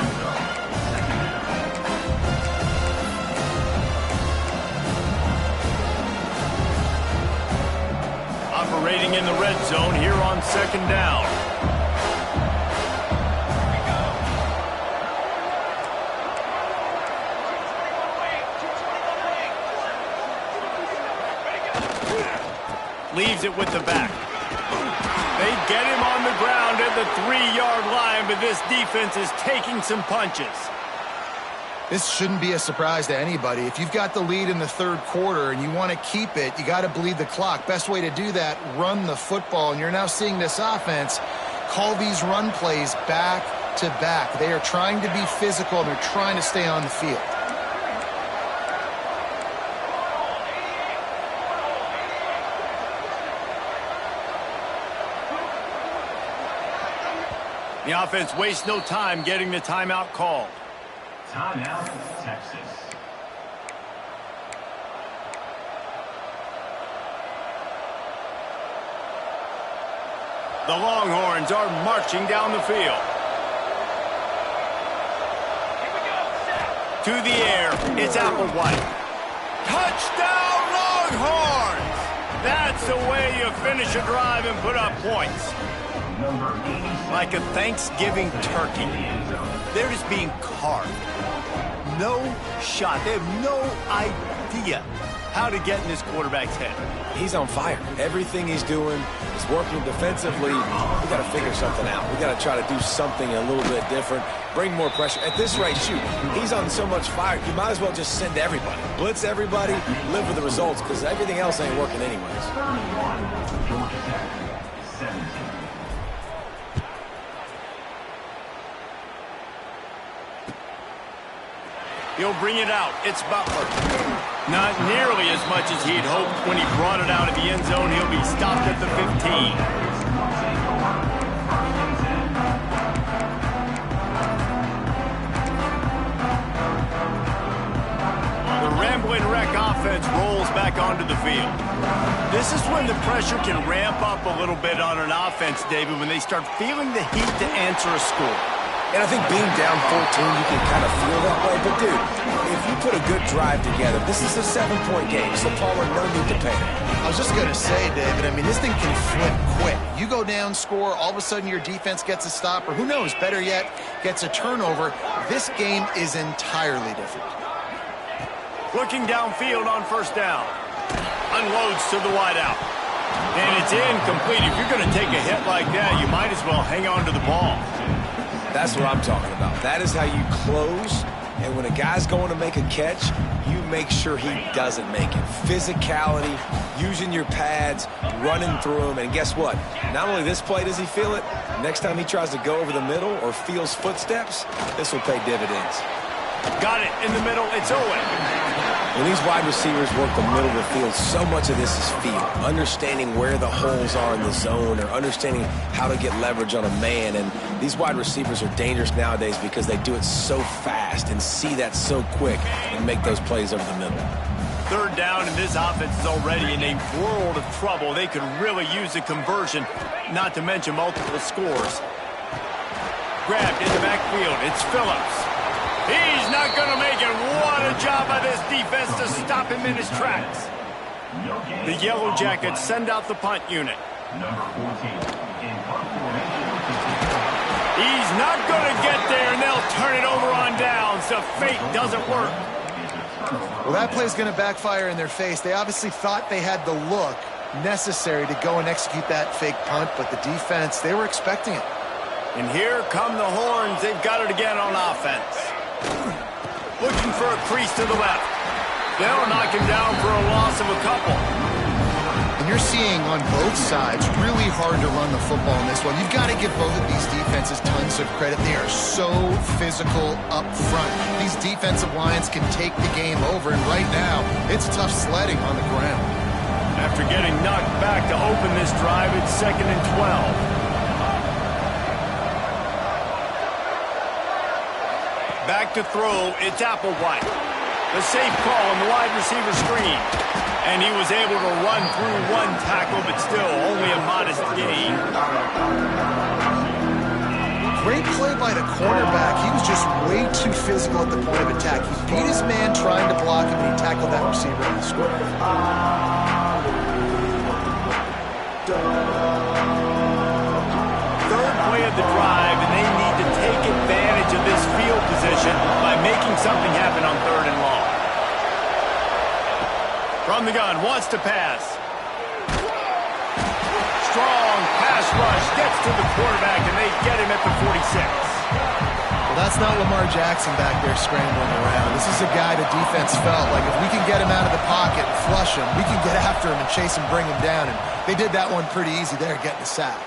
Operating in the red zone here on second down. Leaves it with the back. They get him on the ground at the 3-yard line, but this defense is taking some punches. This shouldn't be a surprise to anybody. If you've got the lead in the third quarter and you want to keep it, you got to bleed the clock. Best way to do that, run the football. And you're now seeing this offense call these run plays back to back. They are trying to be physical, and they're trying to stay on the field. The offense wastes no time getting the timeout called. Timeout, Texas. The Longhorns are marching down the field. To the air, it's Applewhite. Touchdown, Longhorns! That's the way you finish a drive and put up points. Like a Thanksgiving turkey. They're just being carved. No shot. They have no idea how to get in this quarterback's head. He's on fire. Everything he's doing is working defensively. We got to figure something out. We got to try to do something a little bit different. Bring more pressure. At this rate, shoot, he's on so much fire, you might as well just send everybody. Blitz everybody, live with the results, because everything else ain't working anyways. Georgia Tech, 17. He'll bring it out. It's Butler. Not nearly as much as he'd hoped when he brought it out of the end zone. He'll be stopped at the 15. The Rambling Wreck offense rolls back onto the field. This is when the pressure can ramp up a little bit on an offense, David, when they start feeling the heat to answer a score. And I think being down 14, you can kind of feel that way. But, dude, if you put a good drive together, this is a 7-point game, so Palmer, no need to panic. I was just going to say, David, I mean, this thing can flip quick. You go down, score, all of a sudden your defense gets a stop, or who knows, better yet, gets a turnover. This game is entirely different. Looking downfield on first down. Unloads to the wideout. And it's incomplete. If you're going to take a hit like that, you might as well hang on to the ball. That's what I'm talking about. That is how you close. And when a guy's going to make a catch, you make sure he doesn't make it. Physicality, using your pads, running through them. And guess what? Not only this play does he feel it, next time he tries to go over the middle or feels footsteps, this will pay dividends. Got it in the middle. It's Owen. When these wide receivers work the middle of the field, so much of this is feel. Understanding where the holes are in the zone or understanding how to get leverage on a man. And these wide receivers are dangerous nowadays because they do it so fast and see that so quick and make those plays over the middle. Third down, and this offense is already in a world of trouble. They could really use a conversion, not to mention multiple scores. Grabbed in the backfield. It's Phillips. He's not going to make it. What a job by this defense to stop him in his tracks. The Yellow Jackets send out the punt unit. Number 14 in punt formation. He's not going to get there, and they'll turn it over on downs. The fake doesn't work. Well, that play's going to backfire in their face. They obviously thought they had the look necessary to go and execute that fake punt, but the defense, they were expecting it. And here come the Horns. They've got it again on offense. Looking for a crease to the left. They'll knock him down for a loss of a couple. And you're seeing on both sides really hard to run the football in this one. You've got to give both of these defenses tons of credit. They are so physical up front. These defensive lines can take the game over, and right now, it's tough sledding on the ground. After getting knocked back to open this drive, it's 2nd and 12. Back to throw, it's Applewhite. The safe call on the wide receiver screen. And he was able to run through one tackle, but still only a modest gain. Great play by the cornerback. He was just way too physical at the point of attack. He beat his man trying to block him, and he tackled that receiver in the square. Third play of the drive, and they need to take advantage of this field position by making something happen on 3rd and long. From the gun, wants to pass. Strong pass rush, gets to the quarterback, and they get him at the 46. Well, that's not Lamar Jackson back there scrambling around. This is a guy the defense felt like if we can get him out of the pocket and flush him, we can get after him and chase him, bring him down. And they did that one pretty easy there, getting the sack.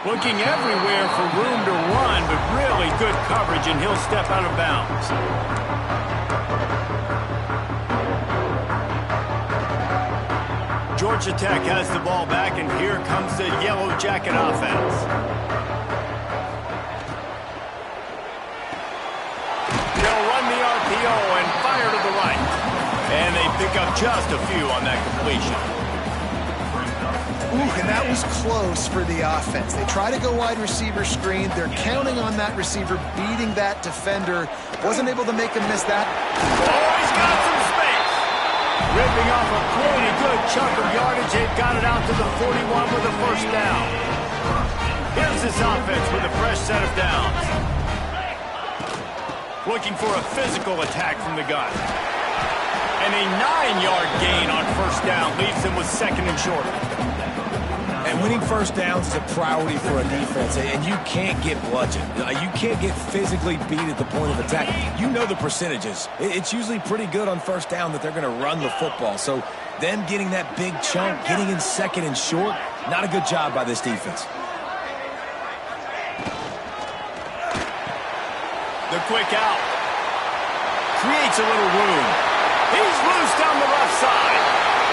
Looking everywhere for room to run, but really good coverage, and he'll step out of bounds. Georgia Tech has the ball back, and here comes the Yellow Jacket offense. They'll run the RPO and fire to the right. And they pick up just a few on that completion. Ooh, and that was close for the offense. They try to go wide receiver screen. They're counting on that receiver beating that defender. Wasn't able to make him miss that. Oh, he's got some space. Ripping off a pretty good chunk of yardage. They've got it out to the 41 with a first down. Here's this offense with a fresh set of downs. Looking for a physical attack from the gun. And a 9-yard gain on first down leaves them with 2nd and short. And winning first downs is a priority for a defense, and you can't get bludgeoned. You can't get physically beat at the point of attack. You know the percentages. It's usually pretty good on first down that they're going to run the football. So them getting that big chunk, getting in 2nd and short, not a good job by this defense. The quick out. Creates a little room. He's loose down the left side.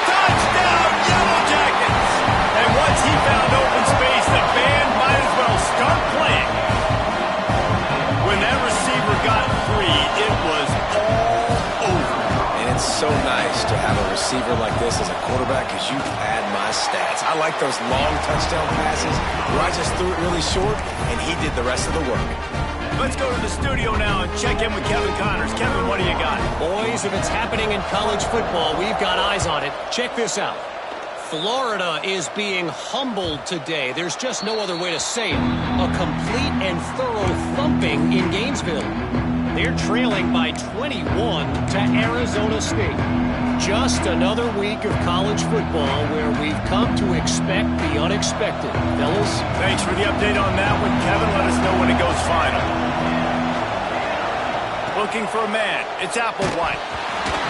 Touchdown, Yellow Jackets! And once he found open space, the band might as well start playing. When that receiver got free, it was all over. And it's so nice to have a receiver like this as a quarterback because you pad my stats. I like those long touchdown passes where I just threw it really short, and he did the rest of the work. Let's go to the studio now and check in with Kevin Connors. Kevin, what do you got? Boys, if it's happening in college football, we've got eyes on it. Check this out. Florida is being humbled today. There's just no other way to say it. A complete and thorough thumping in Gainesville. They're trailing by 21 to Arizona State. Just another week of college football where we've come to expect the unexpected. Fellas? Thanks for the update on that one, Kevin. Let us know when it goes final. Looking for a man. It's Applewhite.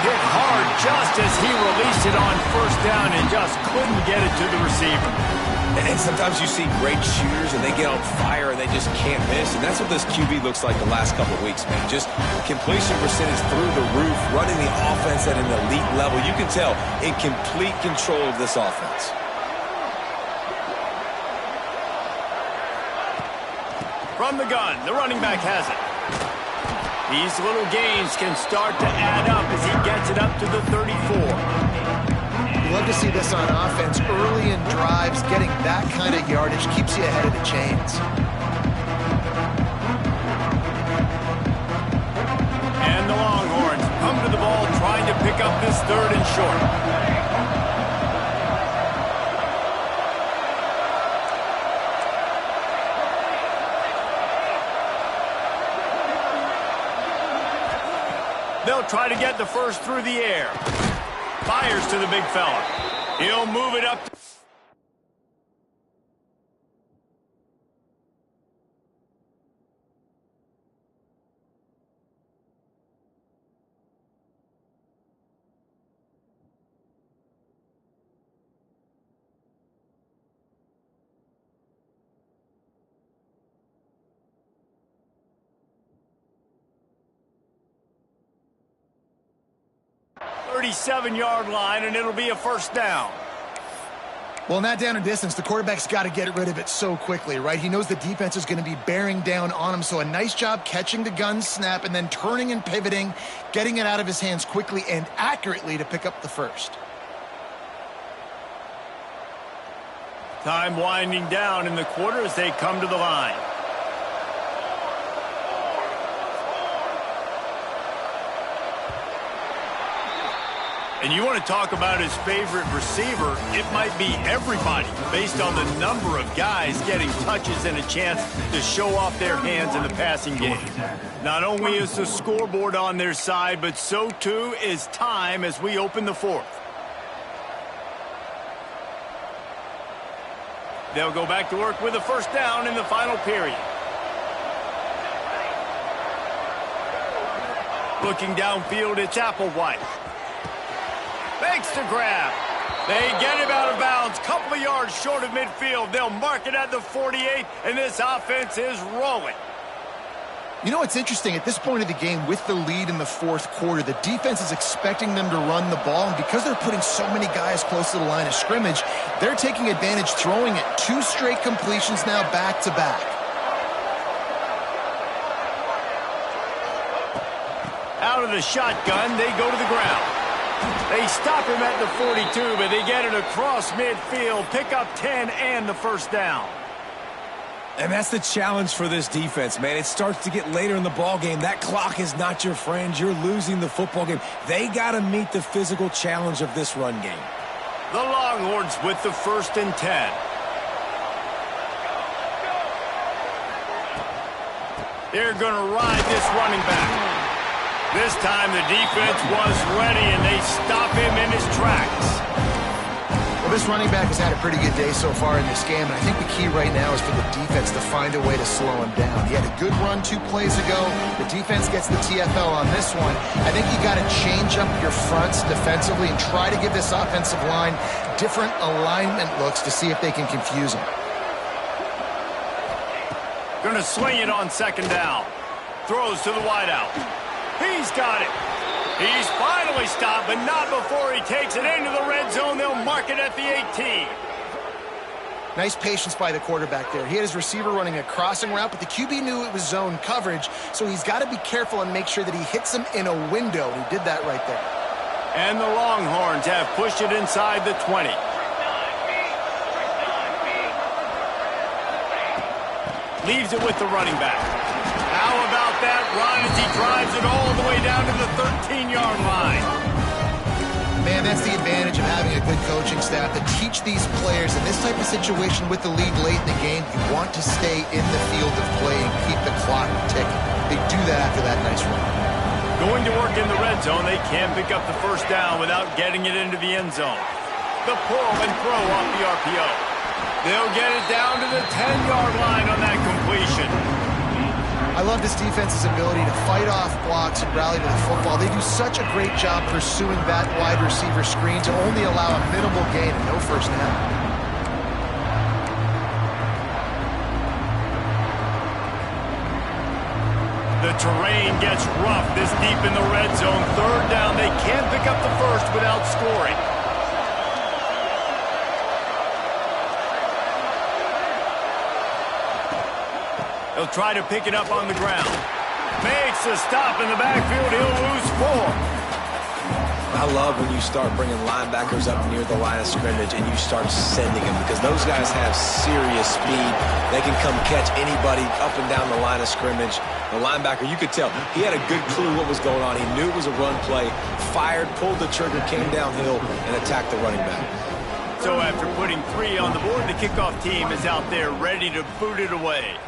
Hit hard just as he released it on first down and just couldn't get it to the receiver. And sometimes you see great shooters and they get on fire and they just can't miss. And that's what this QB looks like the last couple of weeks, man. Just completion percentage through the roof, running the offense at an elite level. You can tell in complete control of this offense. From the gun, the running back has it. These little gains can start to add up as he gets it up to the 34. You love to see this on offense. Early in drives, getting that kind of yardage keeps you ahead of the chains. And the Longhorns come to the ball trying to pick up this 3rd and short. They'll try to get the first through the air. Fires to the big fella. He'll move it up. The 37-yard line, and it'll be a first down. Well, in that down and distance, the quarterback's got to get rid of it so quickly, right? He knows the defense is going to be bearing down on him, so a nice job catching the gun snap and then turning and pivoting, getting it out of his hands quickly and accurately to pick up the first. Time winding down in the quarter as they come to the line. And you want to talk about his favorite receiver, it might be everybody based on the number of guys getting touches and a chance to show off their hands in the passing game. Not only is the scoreboard on their side, but so too is time as we open the 4th. They'll go back to work with a first down in the final period. Looking downfield, it's Applewhite. Makes the grab. They get him out of bounds. Couple of yards short of midfield. They'll mark it at the 48, and this offense is rolling. You know what's interesting? At this point of the game, with the lead in the 4th quarter, the defense is expecting them to run the ball, and because they're putting so many guys close to the line of scrimmage, they're taking advantage, throwing it 2 straight completions now back-to-back. Out of the shotgun, they go to the ground. They stop him at the 42, but they get it across midfield, pick up 10 and the first down. And that's the challenge for this defense, man. It starts to get later in the ball game. That clock is not your friend. You're losing the football game. They got to meet the physical challenge of this run game. The Longhorns with the 1st and 10. They're going to ride this running back. This time the defense was ready, and they stop him in his tracks. Well, this running back has had a pretty good day so far in this game, and I think the key right now is for the defense to find a way to slow him down. He had a good run 2 plays ago. The defense gets the TFL on this one. I think you got to change up your fronts defensively and try to give this offensive line different alignment looks to see if they can confuse him. Going to swing it on 2nd down. Throws to the wideout. He's got it. He's finally stopped, but not before he takes it into the red zone. They'll mark it at the 18. Nice patience by the quarterback there. He had his receiver running a crossing route, but the QB knew it was zone coverage, so he's got to be careful and make sure that he hits him in a window. He did that right there. And the Longhorns have pushed it inside the 20. Leaves it with the running back. How about that run as he drives it all the way down to the 13-yard line? Man, that's the advantage of having a good coaching staff to teach these players in this type of situation with the lead late in the game. You want to stay in the field of play and keep the clock ticking. They do that after that nice run. Going to work in the red zone, they can pick up the first down without getting it into the end zone. The pull and throw off the RPO. They'll get it down to the 10-yard line on that completion. I love this defense's ability to fight off blocks and rally to the football. They do such a great job pursuing that wide receiver screen to only allow a minimal gain and no first down. The terrain gets rough this deep in the red zone. Third down, they can't pick up the first without scoring. He'll try to pick it up on the ground. Makes a stop in the backfield. He'll lose 4. I love when you start bringing linebackers up near the line of scrimmage and you start sending them, because those guys have serious speed. They can come catch anybody up and down the line of scrimmage. The linebacker, you could tell, he had a good clue what was going on. He knew it was a run play, fired, pulled the trigger, came downhill, and attacked the running back. So after putting 3 on the board, the kickoff team is out there ready to boot it away.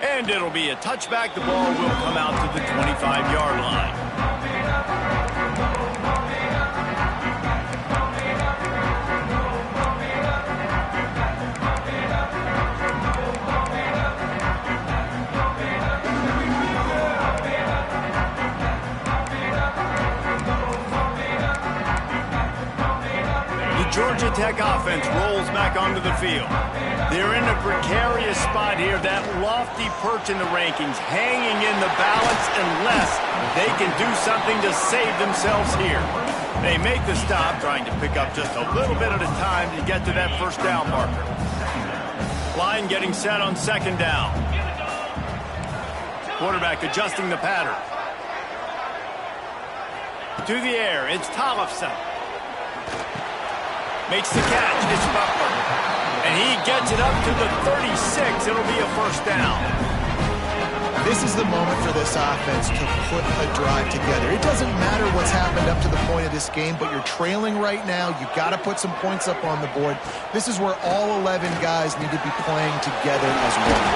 And it'll be a touchback. The ball will come out to the 25-yard line. The Georgia Tech offense rolls back onto the field. They're in a precarious spot here, that lofty perch in the rankings, hanging in the balance unless they can do something to save themselves here. They make the stop, trying to pick up just a little bit at a time to get to that first down marker. Line getting set on second down. Quarterback adjusting the pattern. To the air, it's Tollefson. Makes the catch, it's Butler. And he gets it up to the 36. It'll be a first down. This is the moment for this offense to put a drive together. It doesn't matter what's happened up to the point of this game, but you're trailing right now. You've got to put some points up on the board. This is where all 11 guys need to be playing together as one.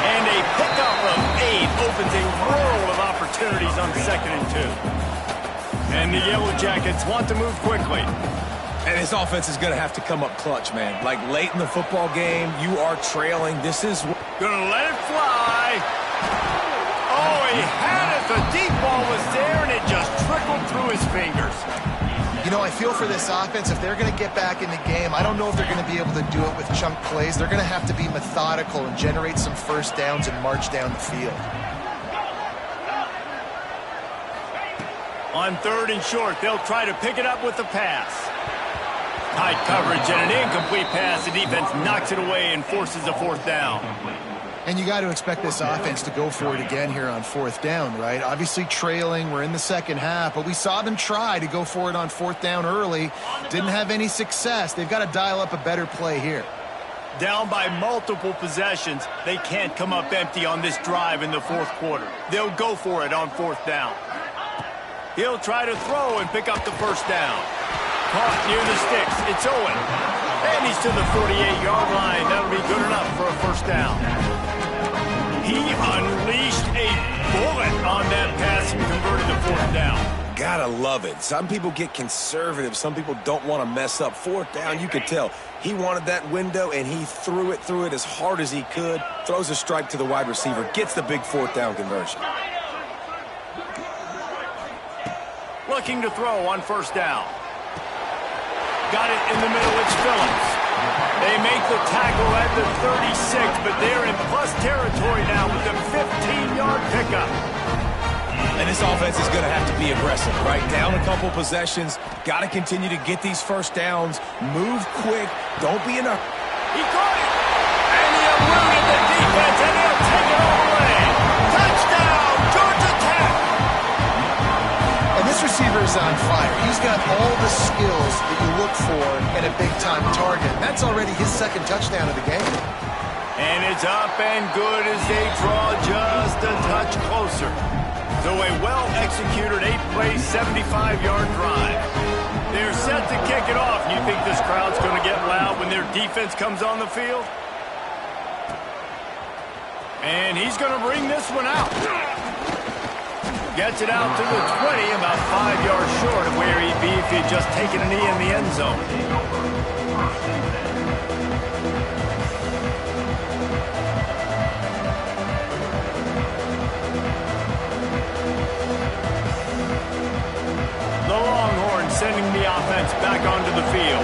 And a pickup of 8 opens a world of opportunities on 2nd and 2. And the Yellow Jackets want to move quickly. And this offense is going to have to come up clutch, man. Like late in the football game, you are trailing. This is gonna let it fly. Oh, he had it. The deep ball was there, and it just trickled through his fingers. You know, I feel for this offense, if they're going to get back in the game, I don't know if they're going to be able to do it with chunk plays. They're going to have to be methodical and generate some first downs and march down the field. On 3rd and short, they'll try to pick it up with the pass. Tight coverage and an incomplete pass. The defense knocks it away and forces a 4th down. And you got to expect this offense to go for it again here on 4th down, right? Obviously trailing, we're in the second half, but we saw them try to go for it on 4th down early. Didn't have any success. They've got to dial up a better play here. Down by multiple possessions, they can't come up empty on this drive in the 4th quarter. They'll go for it on 4th down. He'll try to throw and pick up the first down. Caught near the sticks. It's Owen. And he's to the 48-yard line. That'll be good enough for a first down. He unleashed a bullet on that pass and converted the 4th down. Gotta love it. Some people get conservative. Some people don't want to mess up. 4th down, you could tell. He wanted that window, and he threw it as hard as he could. Throws a strike to the wide receiver. Gets the big 4th down conversion. Looking to throw on first down. Got it in the middle. It's Phillips. They make the tackle at the 36, but they're in plus territory now with a 15-yard pickup. And this offense is going to have to be aggressive, right? Down a couple possessions. Got to continue to get these first downs. Move quick. Don't be in a... He caught it. And he eluded the defense, and he'll take it all away. Touchdown, Georgia Tech. And this receiver is on fire. He's got all the skills that you look for in a big-time target. That's already his 2nd touchdown of the game. And it's up and good as they draw just a touch closer. So a well-executed 8-play, 75-yard drive. They're set to kick it off. You think this crowd's going to get loud when their defense comes on the field? And he's going to bring this one out. Gets it out to the 20, about 5 yards short of where he'd be if he'd just taken a knee in the end zone. offense back onto the field.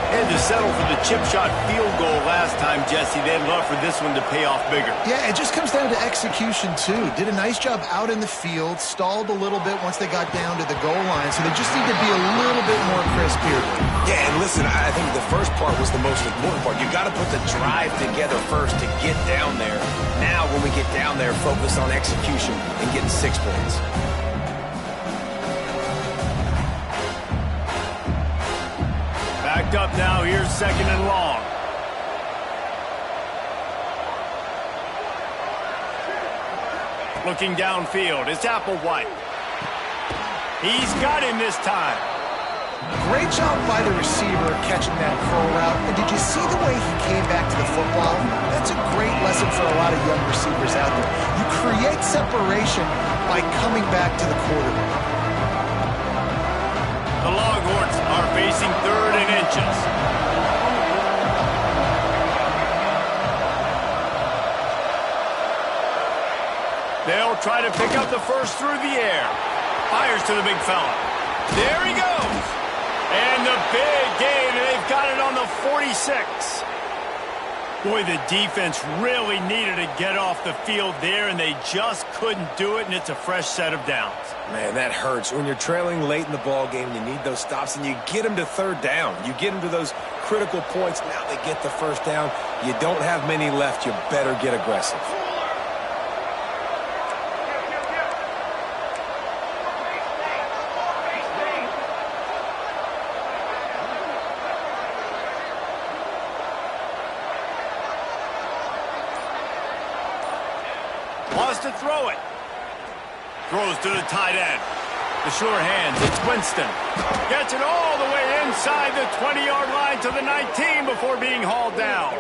They had to settle for the chip shot field goal last time, Jesse. They'd love for this one to pay off bigger. Yeah, it just comes down to execution, too. Did a nice job out in the field, stalled a little bit once they got down to the goal line, so they just need to be a little bit more crisp here. Yeah, and listen, I think the first part was the most important part. You got to put the drive together first to get down there. Now, when we get down there, focus on execution and getting 6 points. Backed up now. Here's 2nd and long. Looking downfield. It's Applewhite. He's got him this time. Great job by the receiver catching that curl route. And did you see the way he came back to the football? That's a great lesson for a lot of young receivers out there. You create separation by coming back to the quarterback. The Longhorns are facing 3rd and inches. They'll try to pick up the first through the air. Fires to the big fella. There he goes. And the big gain, and they've got it on the 46. Boy, the defense really needed to get off the field there, and they just couldn't do it, and it's a fresh set of downs. Man, that hurts. When you're trailing late in the ball game, you need those stops, and you get them to 3rd down. You get them to those critical points. Now they get the 1st down. You don't have many left. You better get aggressive. Wants to throw it. Throws to the tight end. The sure hands. It's Winston. Gets it all the way inside the 20-yard line to the 19 before being hauled down.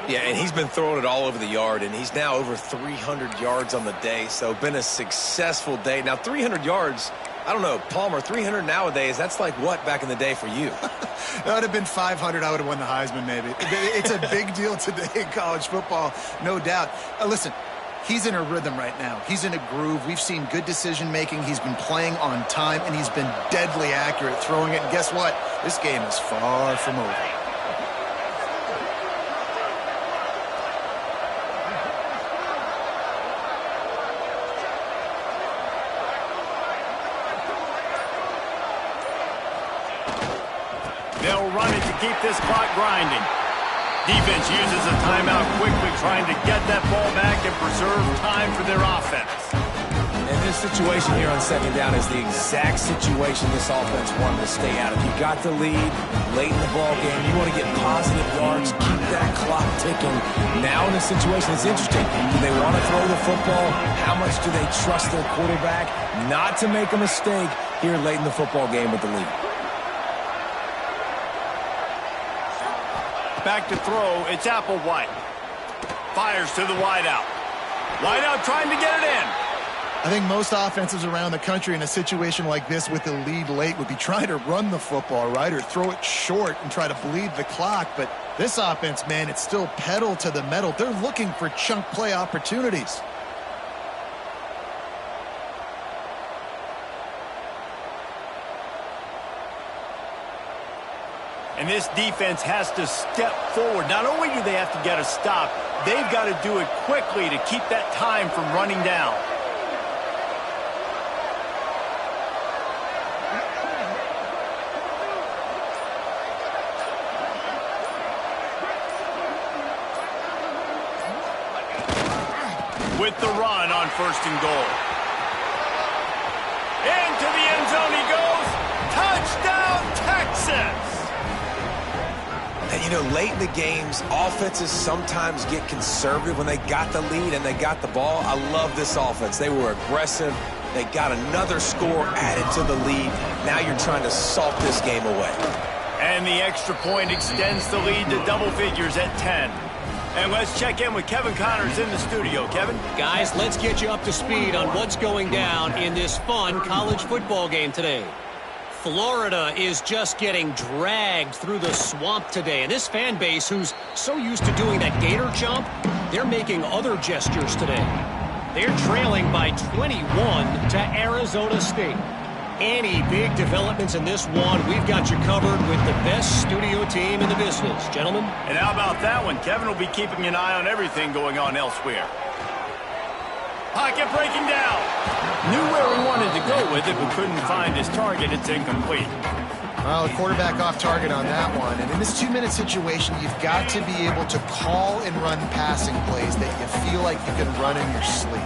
Yeah, and he's been throwing it all over the yard, and he's now over 300 yards on the day, so been a successful day. Now, 300 yards, I don't know, Palmer, 300 nowadays, that's like what back in the day for you? That would have been 500. I would have won the Heisman, maybe. It's a big deal today in college football, no doubt. Listen, he's in a rhythm right now. He's in a groove. We've seen good decision-making. He's been playing on time, and he's been deadly accurate throwing it. And guess what? This game is far from over. They'll run it to keep this clock grinding. Defense uses a timeout quickly, trying to get that ball back and preserve time for their offense. And this situation here on 2nd down is the exact situation this offense wanted to stay out of. You got the lead late in the ball game. You want to get positive yards, keep that clock ticking. Now in this situation, it's interesting. Do they want to throw the football? How much do they trust their quarterback not to make a mistake here late in the football game with the lead? Back to throw, it's Applewhite. Fires to the wideout. Wideout trying to get it in. I think most offenses around the country in a situation like this with the lead late would be trying to run the football, right, or throw it short and try to bleed the clock. But this offense, man, it's still pedal to the metal. They're looking for chunk play opportunities. And this defense has to step forward. Not only do they have to get a stop, they've got to do it quickly to keep that time from running down. With the run on 1st and goal. Into the end zone he goes. Touchdown, Texas! And, you know, late in the games, offenses sometimes get conservative when they got the lead and they got the ball. I love this offense. They were aggressive. They got another score added to the lead. Now you're trying to salt this game away. And the extra point extends the lead to double figures at 10. And let's check in with Kevin Connors in the studio. Kevin? Guys, let's get you up to speed on what's going down in this fun college football game today. Florida is just getting dragged through the swamp today. And this fan base, who's so used to doing that gator jump, they're making other gestures today. They're trailing by 21 to Arizona State. any big developments in this one, we've got you covered with the best studio team in the business. Gentlemen? And how about that one? Kevin will be keeping an eye on everything going on elsewhere. Pocket breaking down. Knew where he wanted to go with it, but couldn't find his target. It's incomplete. Well, the quarterback off target on that one. And in this 2-minute situation, you've got to be able to call and run passing plays that you feel like you can run in your sleep.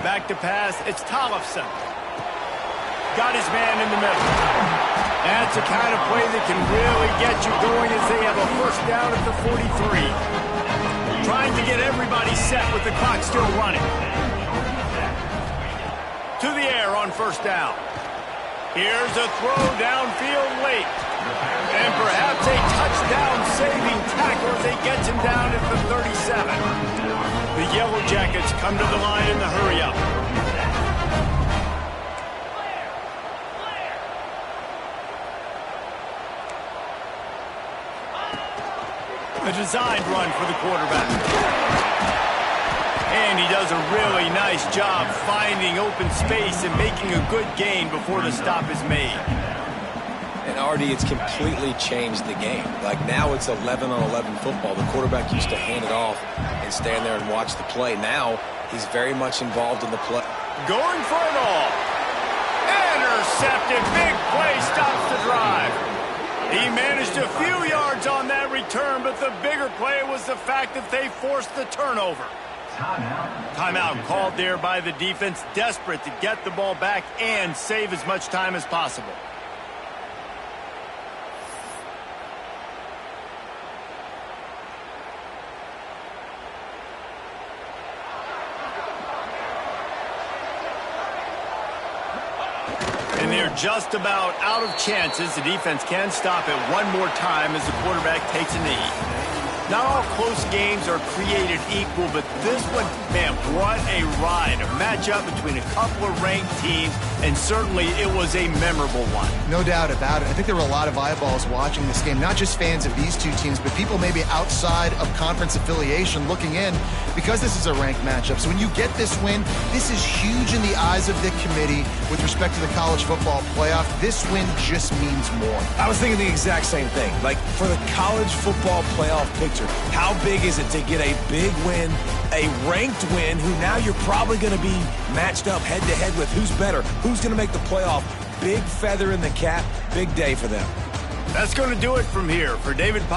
Back to pass. It's Tollefson. Got his man in the middle. That's the kind of play that can really get you going as they have a first down at the 43. Trying to get everybody set with the clock still running. To the air on first down. Here's a throw downfield late. And perhaps a touchdown-saving tackle as they get him down at the 37. The Yellow Jackets come to the line in the hurry-up. A designed run for the quarterback. And he does a really nice job finding open space and making a good gain before the stop is made. And Artie, it's completely changed the game. Like now it's 11-on-11 football. The quarterback used to hand it off and stand there and watch the play. Now he's very much involved in the play. Going for it all. Intercepted. Big play stops the drive. He managed a few yards on that return, but the bigger play was the fact that they forced the turnover. Timeout called there by the defense, desperate to get the ball back and save as much time as possible. And they're just about out of chances. The defense can stop it one more time as the quarterback takes a knee. Not all close games are created equal, but this one, man, what a ride. A matchup between a couple of ranked teams, and certainly it was a memorable one. No doubt about it. I think there were a lot of eyeballs watching this game, not just fans of these two teams, but people maybe outside of conference affiliation looking in because this is a ranked matchup. So when you get this win, this is huge in the eyes of the committee with respect to the college football playoff. This win just means more. I was thinking the exact same thing. Like for the college football playoff picture, how big is it to get a big win, a ranked win, who now you're probably going to be matched up head-to-head with who's better, who's going to make the playoff. Big feather in the cap, big day for them. That's going to do it from here. For David